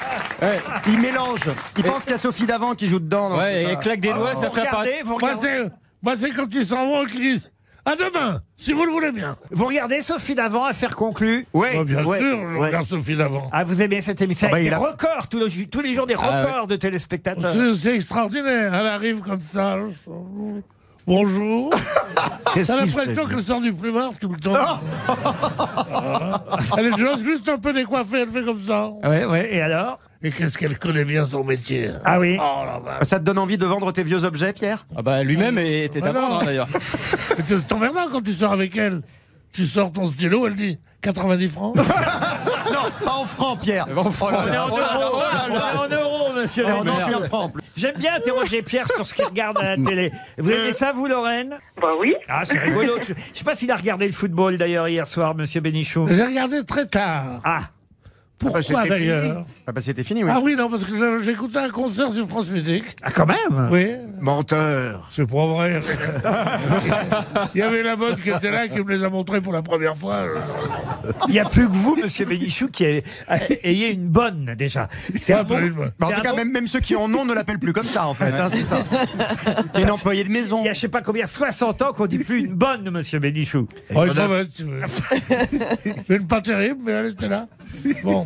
Il mélange. Il pense qu'il y a Sophie Davant qui joue dedans. donc Ouais, c'est et ça. claque des doigts, ça fait apparaître. Regardez, vous regardez, Moi, c'est quand ils s'en vont qu'ils disent à demain, si vous le voulez bien. vous regardez Sophie Davant, affaire conclue. Oui, Oh, bien ouais, sûr, je ouais. regarde Sophie Davant. Ah, vous aimez cette émission Ah bah, avec il des a- records, tous les jours des Ah, records de téléspectateurs. C'est extraordinaire. Elle arrive comme ça. Bonjour. Qu'est-ce T'as qu'il l'impression fait, qu'elle sort du primeur tout le temps. Elle est juste un peu décoiffée, elle fait comme ça. Ouais, ouais, et alors? Et qu'est-ce qu'elle connaît bien son métier. Ah oui. Oh la vache. Ça te donne envie de vendre tes vieux objets, Pierre? Ah bah lui-même était à non. vendre hein, d'ailleurs. Mais c'est emmerdant quand tu sors avec elle. Tu sors ton stylo, elle dit 90 francs. Non, pas en francs, Pierre. En francs. Oh là On est là, en oh là là, euros, oh là on là. est en euros, monsieur. Oh, non, Bernard. c'est en francs. J'aime bien interroger Pierre sur ce qu'il regarde à la télé. Vous aimez ça, vous, Lorraine? Bah oui. Ah, c'est rigolo. Je sais pas s'il a regardé le football, d'ailleurs, hier soir, monsieur Bénichou. J'ai regardé très tard. Ah, Pourquoi C'était fini. d'ailleurs? Ah bah c'était fini, oui. Ah oui, non, parce que j'écoutais un concert sur France Musique. ah, quand même. Oui. Menteur. C'est pas vrai. Il y avait la mode qui était là, qui me les a montrés pour la première fois. Il n'y a plus que vous, monsieur Bénichou, qui ayez une bonne, déjà. C'est un bon- Bah, en c'est tout un cas, bon- même ceux qui en ont ne l'appellent plus comme ça, en fait. Hein, c'est ça. T'es une employée de maison. Il y a je sais pas combien, 60 ans qu'on dit plus une bonne, monsieur Bénichou. Oh, une mauvaise, si vous voulez. Une pas terrible, mais elle était là. Bon.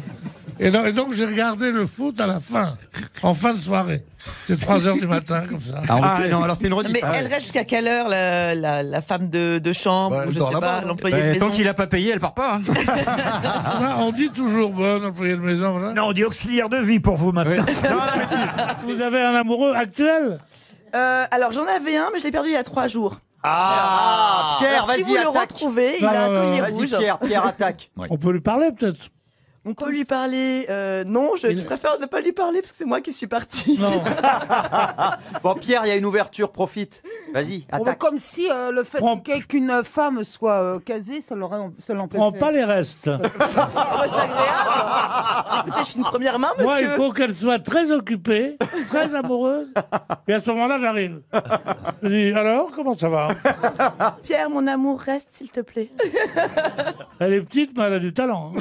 Et donc j'ai regardé le foot à la fin, en fin de soirée. C'est 3h du matin, comme ça. Ah non, alors c'était une rediff. Mais elle reste jusqu'à quelle heure, la femme de chambre, Ouais, ou je dans sais la pas, main, l'employé de maison? Tant qu'il a pas payé, elle part pas. Hein. Ah, on dit toujours bonne employée de maison. Voilà. Non, on dit auxiliaire de vie pour vous maintenant. Vous avez un amoureux actuel? Alors j'en avais un, mais je l'ai perdu il y a 3 jours. Ah, Pierre, Alors, si vous vas-y, le attaque. retrouvez, il a un collier Vas-y, rouge. Pierre, attaque. On peut lui parler peut-être? On peut lui parler. Non, je préfère ne pas lui parler parce que c'est moi qui suis partie. Non. Bon, Pierre, il y a une ouverture, profite. Vas-y, Bon, attaque. comme si le fait qu'une femme soit casée, ça l'empêcherait. Prends pas les restes. Oh, c'est agréable. Écoutez, je suis une première main, monsieur. Moi, il faut qu'elle soit très occupée, très amoureuse. Et à ce moment-là, j'arrive. Je dis, alors, comment ça va? Pierre, mon amour, reste, s'il te plaît. Elle est petite, mais elle a du talent. Hein.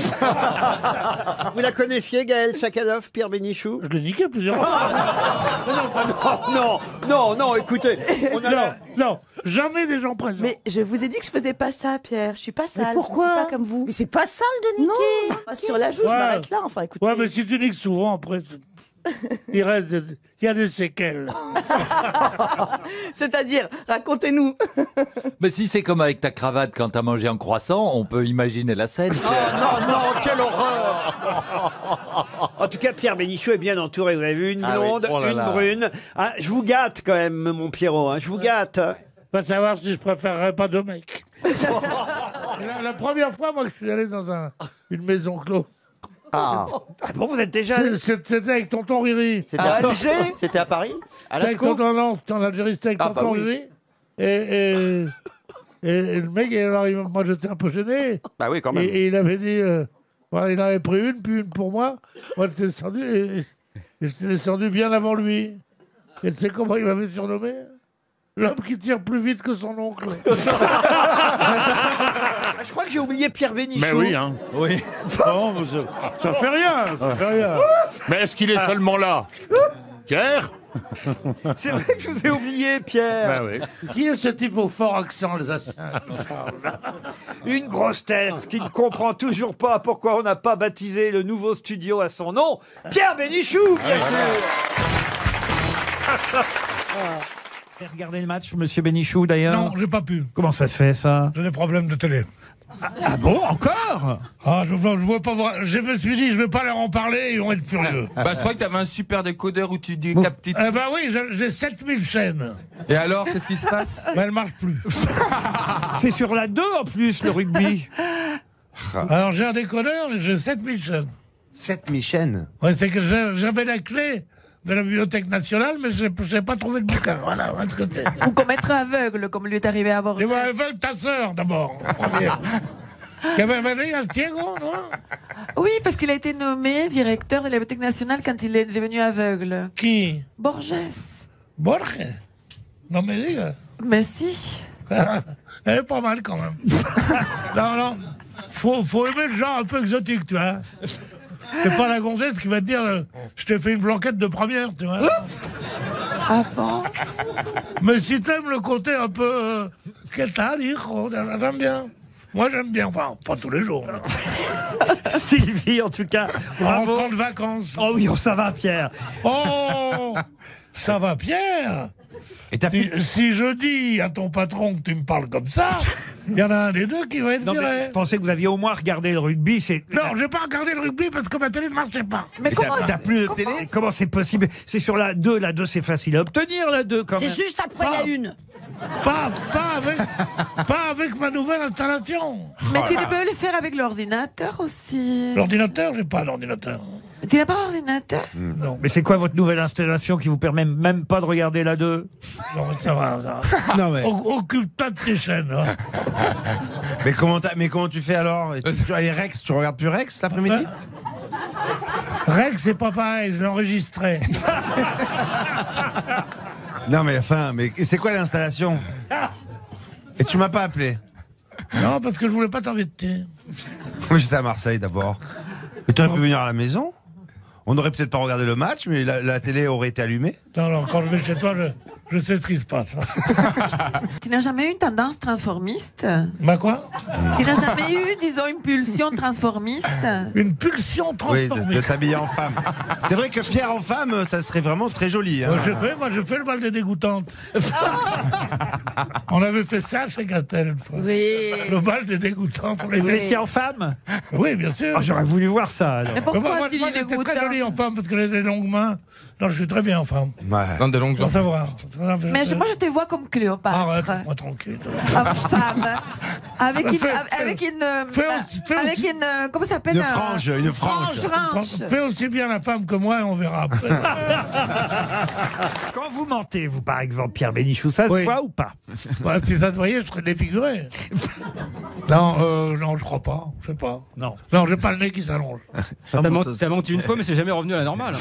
Vous la connaissiez, Gaël Tchakaloff, Pierre Bénichou? Je l'ai niqué plusieurs fois. Non, écoutez. Non, jamais des gens présents. Mais je vous ai dit que je faisais pas ça, Pierre. Je suis pas sale. pourquoi? Je suis pas comme vous. Mais c'est pas sale de niquer. Non, pas sur la joue, je Ouais. m'arrête là. Enfin, écoutez. Ouais, mais si tu niques souvent, après, il reste il y a des séquelles. C'est-à-dire, racontez-nous. Mais si c'est comme avec ta cravate quand t'as mangé un croissant, on peut imaginer la scène. Non, quelle horreur. En tout cas, Pierre Bénichou est bien entouré. Vous avez vu, une Ah oui. blonde, Oh là une là. brune. Ah, je vous gâte quand même, mon Pierrot. Hein. Je vous gâte. Pas savoir si je préférerais pas deux mecs. la première fois, moi, que je suis allé dans une maison close. Ah. Ah bon, vous êtes déjà... C'était avec tonton Riri. C'était à Alger? C'était à Paris? À C'était avec tonton, non, c'était en Algérie, c'était avec tonton Riri. Et le mec, alors, moi, j'étais un peu gêné. Bah oui, quand même. Et il avait dit, voilà, il en avait pris une, puis une pour moi. Moi, j'étais descendu, et j'étais descendu bien avant lui. Et tu sais comment il m'avait surnommé? L'homme qui tire plus vite que son oncle. Je crois que j'ai oublié Pierre Bénichou. Mais oui, hein. Oui. Non, mais ça fait rien, ça fait rien. Mais est-ce qu'il est seulement là? Pierre? C'est vrai que je vous ai oublié, Pierre. Ben oui. Qui est ce type au fort accent alsacien? Une grosse tête qui ne comprend toujours pas pourquoi on n'a pas baptisé le nouveau studio à son nom. Pierre Bénichou, bien sûr. Vous avez regardé le match, monsieur Bénichou, d'ailleurs? Non, j'ai pas pu. Comment ça se fait, ça? J'ai des problèmes de télé. Ah bon, encore? Ah, je veux pas voir. Je me suis dit, je vais pas leur en parler, ils vont être furieux. Bah, je crois que t'avais un super décodeur où tu dis captes. Eh ben oui, j'ai 7000 chaînes. Et alors, qu'est-ce qui se passe? Mais elle marche plus. C'est sur la 2 en plus, le rugby. Alors j'ai un décodeur et j'ai 7000 chaînes. 7000 chaînes. Ouais, c'est que j'avais la clé de la Bibliothèque nationale, mais je n'ai pas trouvé de bouquin. Voilà, de côté. Ou comme être aveugle, comme lui est arrivé à bord. Et voilà, aveugle ta sœur, d'abord. Qui avait un Diego, non? Oui, parce qu'il a été nommé directeur de la Bibliothèque nationale quand il est devenu aveugle. Qui? Borges. Borges? Non, mais dis. Mais si. Elle est pas mal quand même. Non. Faut aimer le genre un peu exotique, tu vois. C'est pas la gonzesse qui va te dire je t'ai fait une blanquette de première, tu vois. Ah bon? Mais si t'aimes le côté un peu qu'est-ce j'aime bien. Moi j'aime bien, enfin pas tous les jours. Sylvie, en tout cas, bravo. En de vacances. Oh oui, ça va, Pierre. Oh, ça va, Pierre. Si je dis à ton patron que tu me parles comme ça, il y en a un des deux qui va être viré. Je pensais que vous aviez au moins regardé le rugby. Non, j'ai pas regardé le rugby parce que ma télé ne marchait pas. Mais comment t'as plus de télé? Comment c'est possible? C'est sur la 2. La 2, c'est facile à obtenir, la 2, quand même. C'est juste après la une. Pas avec ma nouvelle installation. Mais tu peux le faire avec l'ordinateur aussi. L'ordinateur, j'ai pas d'ordinateur. Tu n'as pas d'ordinateur? Non. Mais c'est quoi votre nouvelle installation qui vous permet même pas de regarder la 2? Non, mais ça va. Non, mais... Occupe-toi de tes chaînes. Hein. mais comment tu fais alors? Et Rex, tu regardes plus Rex l'après-midi? Rex, c'est pas pareil, je l'ai enregistré. Non, mais enfin, c'est quoi l'installation? Et tu m'as pas appelé? Non, parce que je voulais pas t'inviter. Moi, j'étais à Marseille d'abord. Mais tu aurais pu venir à la maison? On n'aurait peut-être pas regardé le match, mais la télé aurait été allumée. Non, quand je vais chez toi, je sais ce qui se passe. Tu n'as jamais eu une tendance transformiste? Bah quoi? Tu n'as jamais eu, disons, une pulsion transformiste? Une pulsion transformiste? Oui, de s'habiller en femme. C'est vrai que Pierre en femme, ça serait vraiment très joli. Hein. Moi, j'ai fait le bal des dégoûtantes. On avait fait ça chez Gatel une fois. Oui. Le bal des dégoûtantes. Et vous étiez en femme? Oui, bien sûr. J'aurais voulu voir ça, alors. Mais pourquoi moi, j'étais très jolie en femme parce que j'ai des longues mains. Non, je suis très bien en femme. Ouais. Dans des longues Faut jambes. savoir. Mais moi, je te vois comme Cléopâtre. Arrête, moi tranquille. En femme. Avec une comment ça s'appelle? Une frange. Fais aussi bien la femme que moi et on verra après. Quand vous mentez, vous, par exemple, Pierre Bénichou, ça se voit ou pas? Bah, si ça se voyait, je serais défiguré. Non, je crois pas. Je sais pas. Non, j'ai pas le nez qui s'allonge. T'as menti une fois, mais c'est jamais revenu à la normale.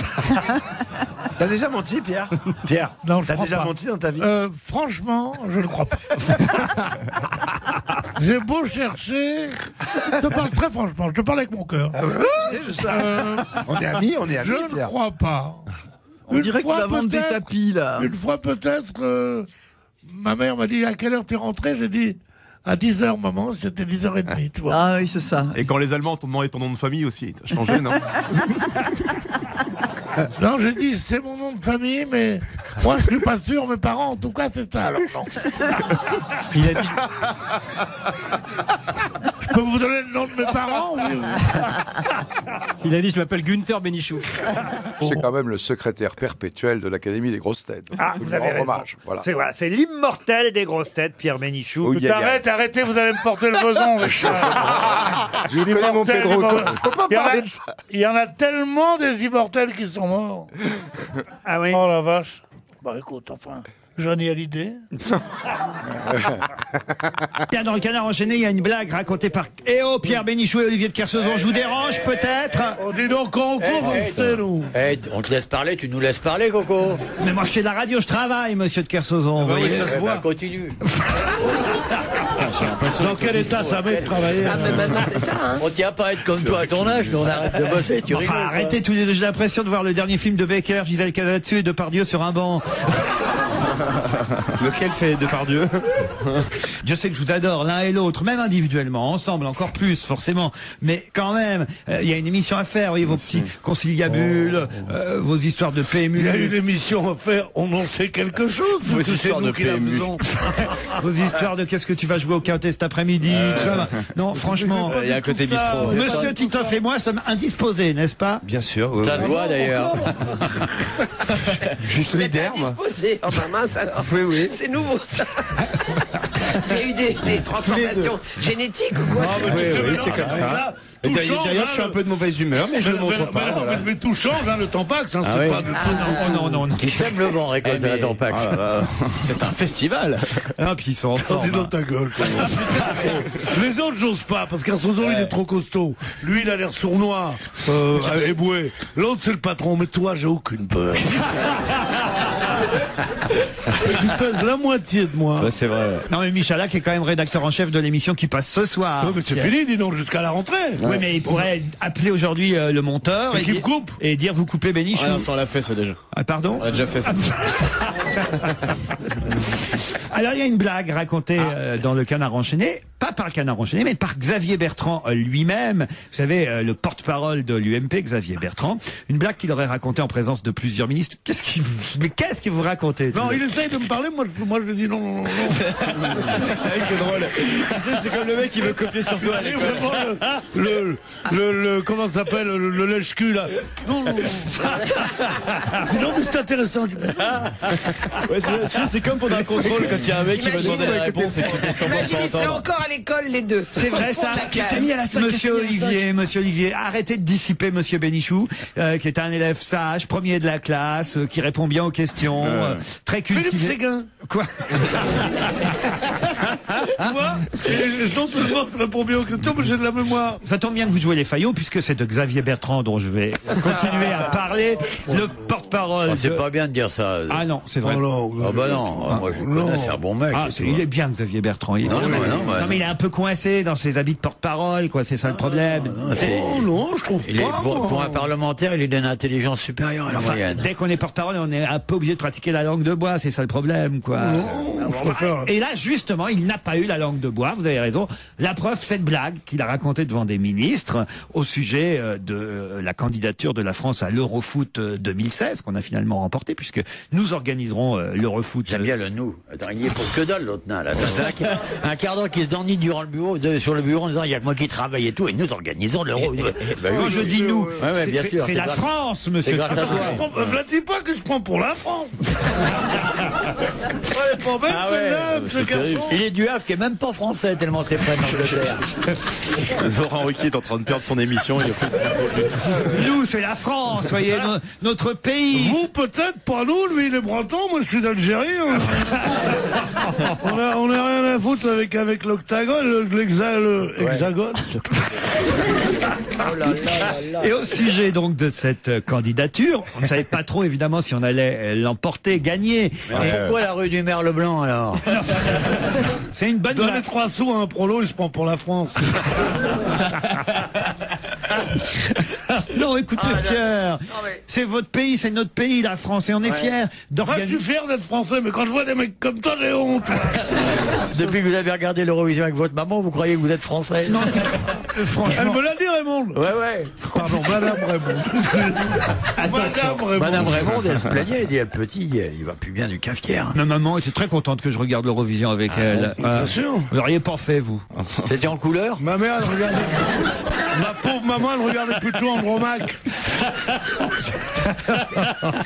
T'as déjà menti, Pierre? Pierre, non, t'as déjà menti dans ta vie? Franchement, je ne crois pas. J'ai beau chercher. Je te parle très franchement, je te parle avec mon cœur. On est amis, je ne crois pas. On dirait qu'il va vendre des tapis, là. Une fois peut-être, ma mère m'a dit à quelle heure tu es rentré? J'ai dit à 10h, maman, c'était 10h30, tu vois. Ah oui, c'est ça. Et quand les Allemands t'ont demandé ton nom de famille aussi, t'as changé, non? Non, j'ai dit, c'est mon nom de famille, mais moi, je suis pas sûr, mes parents, en tout cas, c'est ça, alors non. Il a dit... Je peux vous donner le nom de mes parents? Oui. Il a dit, je m'appelle Günther Bénichou. C'est quand même le secrétaire perpétuel de l'Académie des grosses têtes. Ah, vous avez raison. Hommage, voilà. C'est l'immortel des grosses têtes, Pierre Bénichou. Arrêtez, vous allez me porter le beson. Je connais mon Pedro. Faut pas parler de ça. Il y en a tellement des immortels qui sont morts. Ah oui? Oh la vache. Bah écoute, enfin, Johnny Hallyday. Dans le Canard enchaîné, il y a une blague racontée par Pierre Bénichou et Olivier de Kersauzon. Je vous dérange peut-être? Oh, dis donc, Coco, nous. On te laisse parler, tu nous laisses parler, Coco. Mais moi je fais de la radio, je travaille, monsieur de Kersauzon. Vous voyez, ça se voit. Continue. Dans quel état ça met de travailler? Ah, mais maintenant c'est ça, hein. On tient pas à être comme toi à ton âge, mais on arrête de bosser, tu rigoles. Arrêtez tous les deux, j'ai l'impression de voir le dernier film de Becker, Gisèle Casatsu et Depardieu sur un banc. Lequel fait Depardieu? Je sais que je vous adore l'un et l'autre, même individuellement, ensemble encore plus forcément, mais quand même, il y a une émission à faire, voyez, vos petits conciliabules, vos histoires de PMU. Il y a une émission à faire, on en sait quelque chose, Vos c'est histoires nous de qui la PMU. faisons. Vos histoires de qu'est-ce que tu vas jouer au quintet cet après-midi, tout ça. Non, franchement. Il y a un côté bistrot. Monsieur Titoff et moi sommes indisposés, n'est-ce pas? Bien sûr. Ça se voit d'ailleurs. Je suis solidaire, moi. Disposé. Oh bah mince alors. Oui, oui. C'est nouveau ça. Il y a eu des transformations génétiques ou quoi? Oui, c'est comme ça. Et d'ailleurs, je suis un peu de mauvaise humeur, mais je ne le montre pas. voilà. Mais tout change, hein, le Tampax, hein, Ah c'est oui. pas de tout. Non. Qui sème le vent, récolte la Tampax. C'est un festival. Ah, puis ils sont en forme. Dis dans ta gueule. toi. Les autres, j'ose pas, parce qu'un Sozo, il est trop costaud. Lui, il a l'air sournois, éboué. L'autre, c'est le patron, mais toi, j'ai aucune peur. Tu pèses la moitié de moi. C'est vrai. Non mais Michalak est quand même rédacteur en chef de l'émission qui passe ce soir. Non, mais c'est fini, dis donc, jusqu'à la rentrée. Oui, mais il pourrait appeler aujourd'hui le monteur Et qui me coupe. et dire vous coupez Bénichou. Ah non, ça on l'a fait ça déjà. Ah, pardon. On a déjà fait ça. Alors il y a une blague racontée dans le Canard enchaîné, pas par le Canard enchaîné, mais par Xavier Bertrand lui-même. Vous savez, le porte-parole de l'UMP, Xavier Bertrand. Une blague qu'il aurait racontée en présence de plusieurs ministres. Qu'est-ce que vous racontez? Non, il essaye de me parler, moi je lui dis non. C'est drôle. Tu sais, c'est comme le mec qui veut copier sur toi. C'est vraiment le comment ça s'appelle, le lèche-cul là. Non. Dis donc, mais c'est intéressant. Ouais, tu sais, c'est comme pendant un contrôle quand il y a un mec qui va demander la réponse et qui descend pas Imagine, ils seraient encore à l'école les deux. C'est vrai ça. Qui s'est mis à la salle, Monsieur Olivier, arrêtez de dissiper Monsieur Bénichou, qui est un élève sage, premier de la classe, qui répond bien aux questions, très cultivé. Philippe Séguin. Quoi? Tu vois? Et non seulement je réponds bien aux questions, mais j'ai de la mémoire. Ça tombe bien que vous jouez les faillots, puisque c'est de Xavier Bertrand dont je vais continuer à parler, le porte-parole. C'est pas bien de dire ça. Ah non, c'est vrai. Ah bah non, moi je connais, c'est un bon mec. Ah, il est bien Xavier Bertrand. Non, mais il est un peu coincé dans ses habits de porte-parole, quoi. C'est ça le problème. Non, je trouve pas. Pour un parlementaire, il est d'une intelligence supérieure à la moyenne. Dès qu'on est porte-parole, on est un peu obligé de pratiquer la langue de bois. C'est ça le problème, quoi. Et là, justement, il n'a pas eu la langue de bois. Vous avez raison. La preuve, cette blague qu'il a racontée devant des ministres au sujet de la candidature de la France à l'Eurofoot 2016, qu'on a finalement remporté, puisque nous organiserons l'Eurofoot. J'aime bien le nous. Attends, il y est pour que dalle, l'autre nain, là. Ça fait un quart d'heure qui se dandine durant le bureau, sur le bureau en disant, il y a que moi qui travaille et tout, et nous organisons l'Euro. Quand je dis nous, bien sûr, c'est la France, monsieur. Je ne dis pas que je prends pour la France. Elle est pas belle, celle-là, ce garçon. Il est du Havre qui est même pas français, tellement c'est près de l'Angleterre. Laurent Ruquier est en train de perdre son émission. Nous, c'est la France, voyez, notre pays. Vous, peut-être, pas nous, lui, il est breton, moi je suis d'Algérie. On n'a rien à foutre avec l'octagone, l'hexagone. Et au sujet donc de cette candidature, on ne savait pas trop évidemment si on allait l'emporter, gagner. Pourquoi la rue du Merle Blanc alors? C'est une bonne Donnez 3 sous à un prolo, il se prend pour la France. Non, écoutez, Pierre, c'est votre pays, c'est notre pays, la France, et on est fiers Moi, d'organiser. je suis fier d'être français, mais quand je vois des mecs comme toi, j'ai honte. Depuis que vous avez regardé l'Eurovision avec votre maman, vous croyez que vous êtes français? Non, franchement. Elle me l'a dit, Raymond. Ouais. Pardon, Madame Raymond. Madame Raymond, elle se plaignait, elle dit, le petit, il va plus bien du cafetière. Ma maman était très contente que je regarde l'Eurovision avec elle. Bien sûr. Vous l'auriez pas fait, vous. C'était en couleur? Ma mère, elle regardait. Ma pauvre maman, elle regardait plutôt en bromac.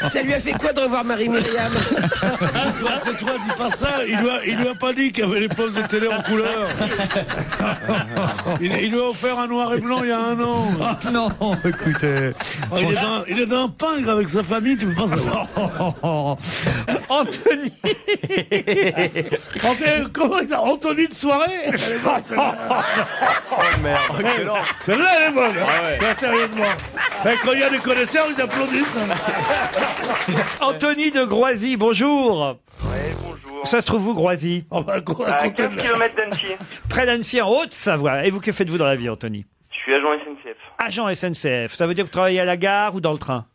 Ça lui a fait quoi de revoir Marie-Myriam? Toi, dis pas ça. Il lui a pas dit qu'il y avait les postes de télé en couleur. Il lui a offert un noir et blanc il y a 1 an. Ah non, écoutez. Oh, il est d'un pingre avec sa famille, tu peux pas savoir. Anthony. Comment il s'appelle Anthony de soirée. Elle est bonne, celle-là. Oh merde, excellent. Celle-là, elle est bonne. Non, sérieusement. Quand il y a des connaisseurs, ils applaudissent. Anthony de Groisy, bonjour. Oui, bonjour. Ça se trouve où, Groisy? À 15 km d'Annecy. Près d'Annecy, en Haute-Savoie. Et vous, que faites-vous dans la vie, Anthony? Je suis agent SNCF. Agent SNCF. Ça veut dire que vous travaillez à la gare ou dans le train?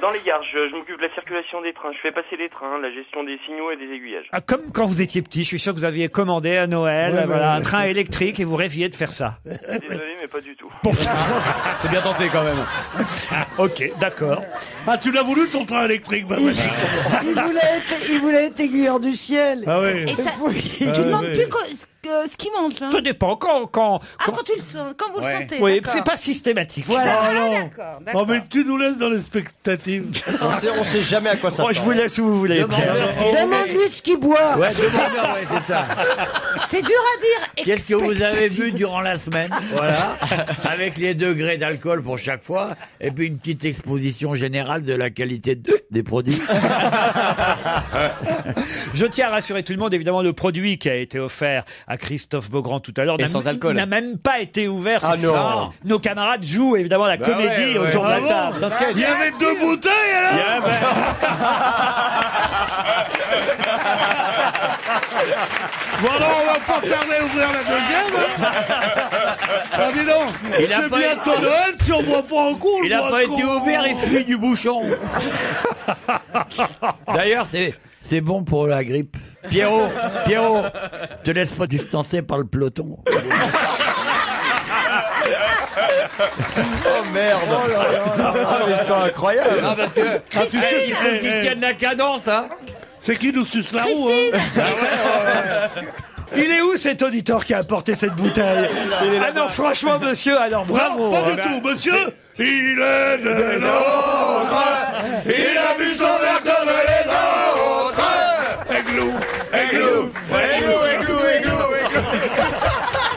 Dans les gares, je m'occupe de la circulation des trains. Je fais passer les trains, la gestion des signaux et des aiguillages. Ah, comme quand vous étiez petit, je suis sûr que vous aviez commandé à Noël un train électrique et vous rêviez de faire ça. Désolé, mais pas du tout. C'est bien tenté quand même. Ok, d'accord. Ah, tu l'as voulu ton train électrique, bah, vas-y. Il voulait être aiguilleur du ciel. Ah oui. Et tu ne demandes plus ce qu'il mange. Hein. Ça dépend quand quand tu le sens, quand vous le sentez. Oui, d'accord. c'est pas systématique. Voilà. Ah, non. D'accord. Oh, mais tu nous laisses dans l'expectative. On sait jamais à quoi ça. Bon, je vous laisse où vous voulez. Demande-lui ce qu'il boit. Ouais, demande-leur, ouais, c'est ça. C'est dur à dire. Qu'est-ce que vous avez bu durant la semaine? Voilà. Avec les degrés d'alcool pour chaque fois. Et puis une petite exposition générale de la qualité des produits. Je tiens à rassurer tout le monde, évidemment, le produit qui a été offert à Christophe Beaugrand tout à l'heure sans alcool. n'a même pas été ouvert. Ah non. Nos camarades jouent évidemment la comédie autour de la table. C'est un sketch. Il y avait 2 bouteilles alors. Voilà, on va pas tarder à ouvrir la deuxième. Ah, dis donc, Il a c'est pas bientôt été- Noël, si on boit pas en cours. Il n'a pas été ouvert, il fuit du bouchon. D'ailleurs, c'est bon pour la grippe. Pierrot, te laisse pas distancer par le peloton. Oh merde. Ah, mais c'est incroyable. Non, parce que il faut qu'ils tiennent la cadence, hein. C'est qui nous suce la roue, hein? Il est où cet auditeur qui a apporté cette bouteille? Ah non, franchement, monsieur, alors bravo. Pas du tout, monsieur. Il est de l'autre. Il a bu son verre comme les autres. Églou, églou, églou, églou, églou.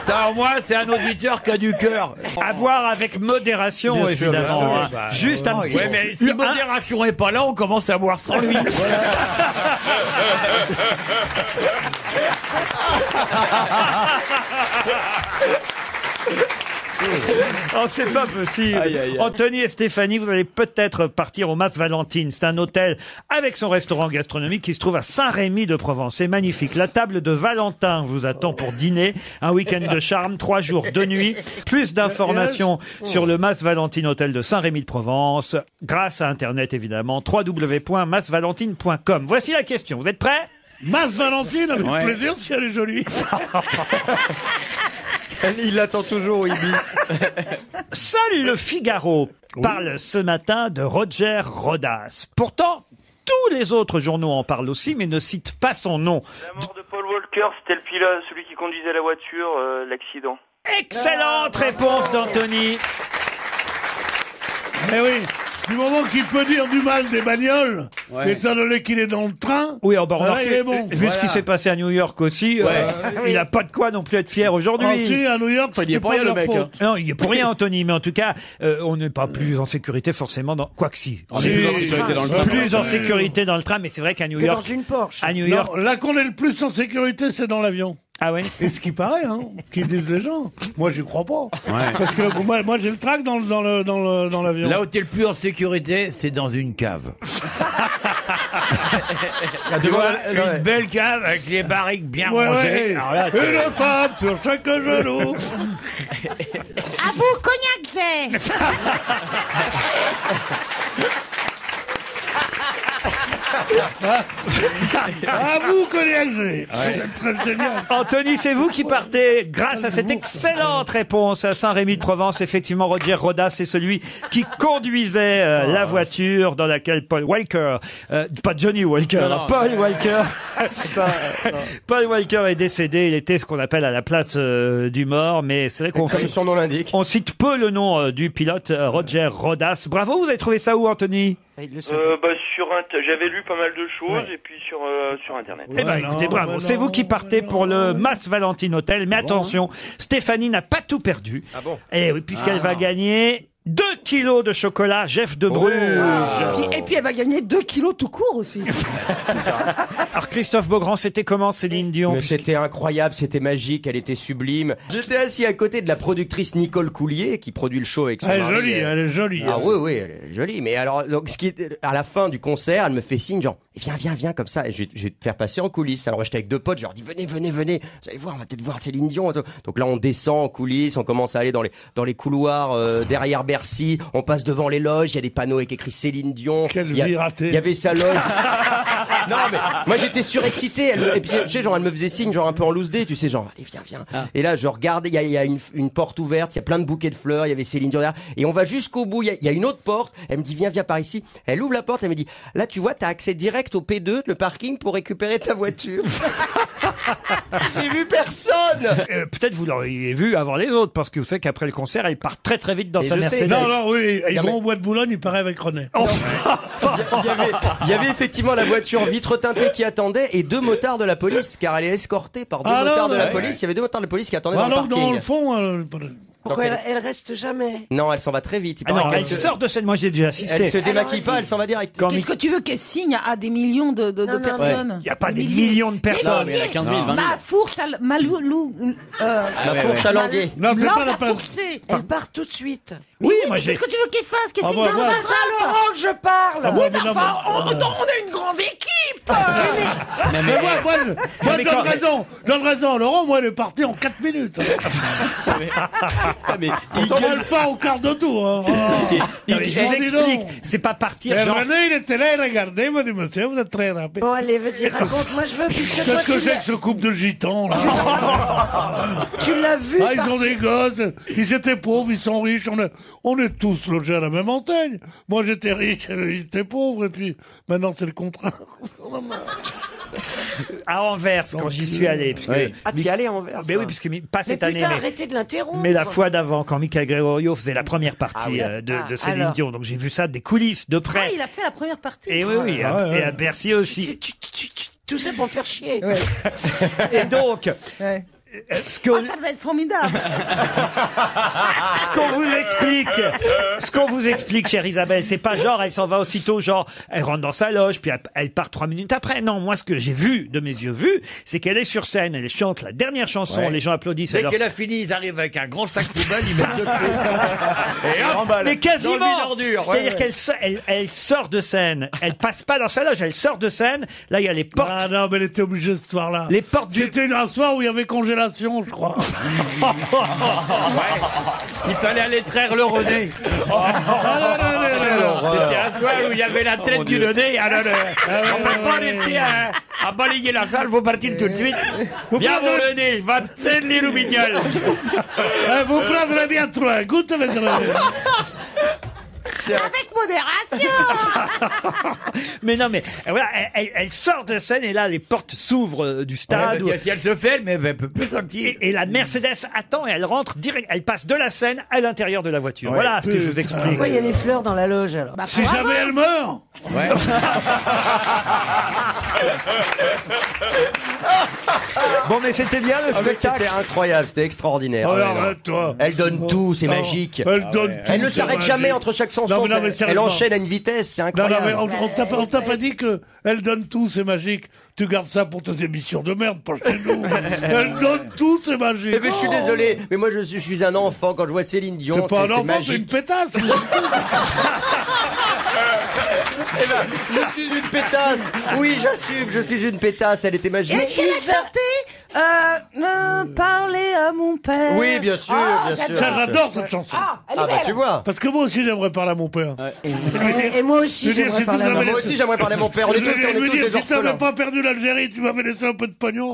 Ça, au moins, c'est un auditeur qui a du cœur. À boire avec modération, Bien sûr, évidemment. bien sûr. Hein. Juste un petit. Ouais, mais si modération est pas là, on commence à boire sans lui. Oh, c'est pas possible. Aïe, aïe, aïe. Anthony et Stéphanie, vous allez peut-être partir au Mas Valentine. C'est un hôtel avec son restaurant gastronomique qui se trouve à Saint-Rémy de Provence. C'est magnifique. La table de Valentin vous attend pour dîner. Un week-end de charme, 3 jours, 2 nuits. Plus d'informations sur le Mas Valentine Hôtel de Saint-Rémy de Provence. Grâce à Internet, évidemment. www.masvalentine.com. Voici la question. Vous êtes prêts? Mas Valentine, avec plaisir si elle est jolie. Il l'attend toujours au Ibis. Seul le Figaro parle ce matin de Roger Rodas. Pourtant, tous les autres journaux en parlent aussi, mais ne citent pas son nom. La mort de Paul Walker, c'était le pilote, celui qui conduisait la voiture, l'accident. Excellente réponse d'Anthony. Eh oui, du moment qu'il peut dire du mal des bagnoles, étant donné qu'il est dans le train, Oui, bah, voilà, remarquez, il est bon. vu ce qui s'est passé à New York aussi, il n'a pas de quoi non plus être fier aujourd'hui. Si, à New York, il y est c'est pour pas rien, de le leur mec, faute. Non, il est pour rien, Anthony, mais en tout cas, on n'est pas plus en sécurité forcément dans... Quoi que si. On est plus en sécurité dans le train. Plus en sécurité dans le train, mais c'est vrai qu'à New Que York... dans une Porsche. À New Non, York... là qu'on est le plus en sécurité, c'est dans l'avion. Ah oui. Et ce qui paraît, hein, qui disent les gens. Moi, j'y crois pas. Parce que moi j'ai le trac dans l'avion. Là où t'es le plus en sécurité, c'est dans une cave. Une belle cave avec les barriques bien rangées. Alors là, Une femme sur chaque genou. À vous, cognac j'ai. À vous, collègue. C'est très génial. Anthony, c'est vous qui partez grâce à cette excellente réponse à Saint-Rémy de Provence. Effectivement, Roger Rodas, c'est celui qui conduisait la voiture dans laquelle Paul Walker, pas Johnny Walker, Paul Walker, Paul Walker est décédé. Il était ce qu'on appelle à la place du mort, mais c'est vrai qu'on Comme son nom l'indique. on cite peu le nom du pilote Roger Rodas. Bravo, vous avez trouvé ça où, Anthony? J'avais lu pas mal de choses et puis sur internet. Eh ben, écoutez, bravo. C'est vous qui partez pour le Mas Valentine Hotel. Mais attention, Stéphanie n'a pas tout perdu. Ah bon? Eh oui, puisqu'elle va gagner 2 kilos de chocolat Jeff de Bruges. Et puis elle va gagner 2 kilos tout court aussi. Alors Christophe Beaugrand, c'était comment Céline Dion? Mais c'était incroyable, c'était magique, elle était sublime. J'étais assis à côté de la productrice Nicole Coulier qui produit le show avec son Elle est mari. jolie, elle est jolie. Ah oui, elle est jolie. Mais alors, donc, à la fin du concert, elle me fait signe genre, viens comme ça, et je vais te faire passer en coulisses. Alors j'étais avec 2 potes, je leur dis venez, vous allez voir, on va peut-être voir Céline Dion. Donc là on descend en coulisses, on commence à aller dans les couloirs derrière Bercy. merci. On passe devant les loges, il y a des panneaux avec écrit Céline Dion. Quelle Il y a- vie ratée. Il y avait sa loge. Non, mais moi j'étais surexcité. Et puis, tu sais, genre, elle me faisait signe, genre un peu en loose day, tu sais, genre, allez, viens. Et là, je regarde, il y a une porte ouverte, il y a plein de bouquets de fleurs, il y avait Céline Dion derrière. Et on va jusqu'au bout, il y a une autre porte. Elle me dit, viens par ici. Elle ouvre la porte, elle me dit, là, tu vois, t'as accès direct au P2, le parking, pour récupérer ta voiture. J'ai vu personne. Peut-être vous l'auriez vu avant les autres, parce que vous savez qu'après le concert, elle part très très vite dans sa je sais. Mercedes. Non, oui, ils Non, vont mais- au bois de Boulogne, il paraît avec René. Il y avait effectivement la voiture vitre teintée qui attendait et 2 motards de la police, car elle est escortée par 2 Ah non, motards de la ouais. police. Il y avait 2 motards de la police qui attendaient Bah dans le alors, parking. dans le fond, Pourquoi Donc, elle reste jamais? Non, elle s'en va très vite. Il Ah paraît non, qu'elle elle se- sort de scène, moi j'ai déjà assisté. Elle se démaquille pas, elle s'en va direct. Quand Qu'est-ce que tu veux qu'elle signe à des millions de personnes? Il n'y a pas des millions de personnes. Non, mais il y en a 15 000, 20 000. Ma fourche, Maloulou. La fourche à languer. Non, mais pas la peine. fourchée. Elle part tout de suite. Oui, moi Qu'est-ce que tu veux qu'elle fasse? Qu'elle Ah, signe bah, dans ouais. un C'est à Laurent que je parle. Ah, Oui, bah, mais non, enfin, mais- on est une grande équipe. Mais moi, je donne raison à Laurent, moi, elle est partie en 4 minutes. Pourtant, elle part au quart de tour. Hein. Je vous explique, c'est pas partir Et genre... René, il était là, il regardait, il m'a dit, monsieur, vous êtes très rapide. Bon, allez, vas-y, raconte-moi, je veux, puisque toi, Qu'est-ce que tu c'est l'as- que ce couple de gitans, là? tu l'as vu. Ah, ils ont partir. des gosses, ils étaient pauvres, ils sont riches, on est tous logés à la même enseigne. Moi, j'étais riche, ils étaient pauvres, et puis, maintenant, c'est le contraire. À Anvers, quand j'y suis allé. Puisque Ah, t'y allais à Anvers? Mais oui, puisque pas Mais cette année, putain, mais... arrêtez de l'interrompre. Mais la fois d'avant, quand Michael Gregorio faisait la première partie de Céline alors. Dion, donc j'ai vu ça des coulisses de Ah, près. il a fait la première partie. Et oui, et à Bercy aussi. Tout ça pour me faire chier. Et donc, ce que, Ça devait être formidable. ce qu'on vous explique, chère Isabelle, c'est pas genre elle s'en va aussitôt, genre elle rentre dans sa loge, puis elle part 3 minutes après. Non, moi ce que j'ai vu de mes yeux vus, c'est qu'elle est sur scène, elle chante la dernière chanson, Ouais. les gens applaudissent. Dès alors- qu'elle a fini, ils arrivent avec un grand sac poubelle, ils mettent dessus. Et hop, Mais dans le quasiment. vide ordure. C'est-à-dire Ouais, elle sort de scène. Elle passe pas dans sa loge, elle sort de scène. Là, il y a les portes. Ah non, mais elle était obligée ce soir-là. Les portes du- C'était un soir où il y avait congélation, je crois. Il fallait aller traire le René. C'était un soir où il y avait la traite du René. Alors, on ne peut pas rester à balayer la salle, faut partir tout de suite. Viens mon René, va te faire les roubignoles. Vous prendrez bien 3 gouttes avec René. Avec modération. Mais non, mais voilà, elle sort de scène et là, les portes s'ouvrent du Ouais, stade. parce que si elle se fait, mais elle peut plus sortir. Et la Mercedes attend et elle rentre direct. Elle passe de la scène à l'intérieur de la voiture. Voilà ce que je vous explique. Pourquoi il y a des fleurs dans la loge, alors? Si jamais elle meurt. Ouais. Bon, mais c'était bien le Ah, mais spectacle. c'était incroyable, c'était extraordinaire. Oh, Ouais, non. arrête-toi. Elle donne tout, c'est Non, magique. Elle donne tout. Elle ne c'est s'arrête magique. jamais entre chaque chanson. Non, mais elle sérieusement. enchaîne à une vitesse, c'est Non, incroyable. mais on t'a pas dit que elle donne tout, c'est magique. Tu gardes ça pour tes émissions de merde, pas chez nous. Elle donne tout, c'est magique. Eh ben, je suis désolé, mais moi je suis un enfant quand je vois Céline Dion. C'est pas un c'est enfant, c'est magique. une pétasse. Eh ben, je suis une pétasse. Oui, j'assume, je suis une pétasse. Elle était magique. Est-ce qu'elle a chanté parler à mon père? Oui, bien sûr, Ah, bien sûr. Ça, j'adore cette chanson. Ah, elle est Ah bah belle. tu vois. Parce que moi aussi, j'aimerais parler à mon père. Et moi aussi, Je veux dire, j'aimerais si parler tout à le ma monde- Moi aussi j'aimerais parler à mon père. On est Je veux tous dire, des si t'avais orphelins. pas perdu l'Algérie, tu m'avais laissé un peu de pognon.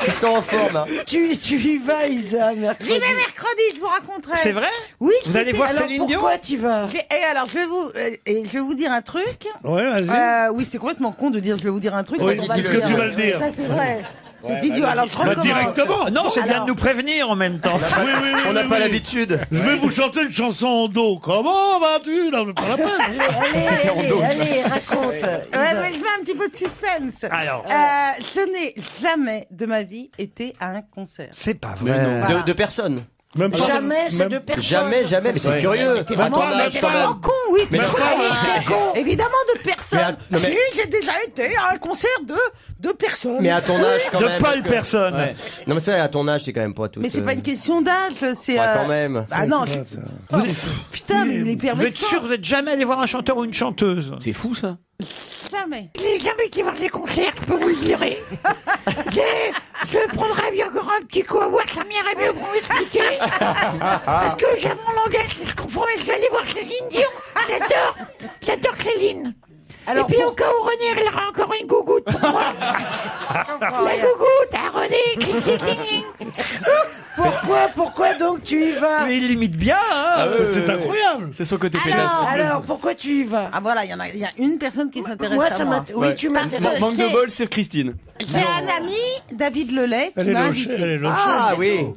Ils sont en forme. Hein. Tu y vas, Isa, mercredi. J'y vais mercredi, je vous raconterai. C'est vrai? Oui. Vous allez voir Alors, Céline Dion? pourquoi tu vas? Et alors, je vais vous dire un truc. Ouais, vas-y. Oui, c'est complètement con de dire je vais vous dire un truc. Oui, quand on va parce le que tu vas le dire. Ça, c'est vrai. C'est idiot. Alors, je Bah, recommence. directement. Non, c'est bien Alors- de nous prévenir en même temps. Oui, oui, oui, On n'a oui, pas oui. l'habitude. Je vais vous chanter une chanson en dos. Comment vas-tu? Non, mais pas la peine. Allez, raconte. Ouais, mais je mets un petit peu de suspense. Alors. Je n'ai jamais de ma vie été à un concert. C'est pas vrai. De personne. Même pas. Jamais, c'est de personne. Jamais, mais c'est curieux. T'es À vraiment, ton âge, t'es quand vraiment même. con, oui. Mais t'es non, con, mais- t'es con. Évidemment de personne. Mais Si, j'ai déjà été à un concert de personnes. Mais à ton âge quand De même. Paul parce que- Personne. Ouais. Non mais ça, à ton âge, c'est quand même pas tout. Mais c'est pas une question d'âge, c'est. Quand même. Ah non, putain, mais il est hyper Vous êtes vexant. sûr que vous êtes jamais allé voir un chanteur ou une chanteuse? C'est fou ça. Jamais. Il est jamais été voir des concerts, je peux vous le dire. Je prendrais bien encore un petit coup à boire, ça m'irait mieux pour m'expliquer. Parce que j'ai mon langage qui se confond, mais je vais aller voir Céline Dion. J'adore Céline. Alors, et puis au cas où René, il aura encore une gougoute pour moi. La gougoute à René. Pourquoi donc tu y vas? Mais il limite bien, hein. C'est incroyable. C'est son côté pétasse. Alors, pourquoi tu y vas? Ah voilà, il y a une personne qui s'intéresse Moi, à ça moi. m'a. Oui, tu m'intéresses. Manque de bol, c'est Christine. J'ai un ami, David Lelay, qui Elle est m'a lochée, invité. elle est lochée. Ah oui.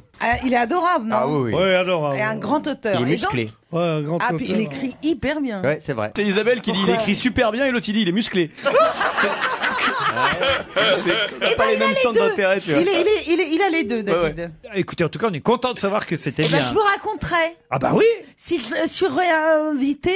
Il est adorable, non? Ah oui, oui. Ouais, adorable. Et un grand auteur. Il est Et donc- musclé. Ouais, un grand Ah, puis il auteur. écrit hyper bien. Ouais, c'est vrai. C'est Isabelle qui dit il écrit super bien et l'autre il dit il est musclé. C'est pas les mêmes centres d'intérêt, tu vois. Il a les deux, David. Écoutez, en tout cas, on est content de savoir que c'était Eh ben, bien. je vous raconterai. Ah bah oui. Si je suis réinvité,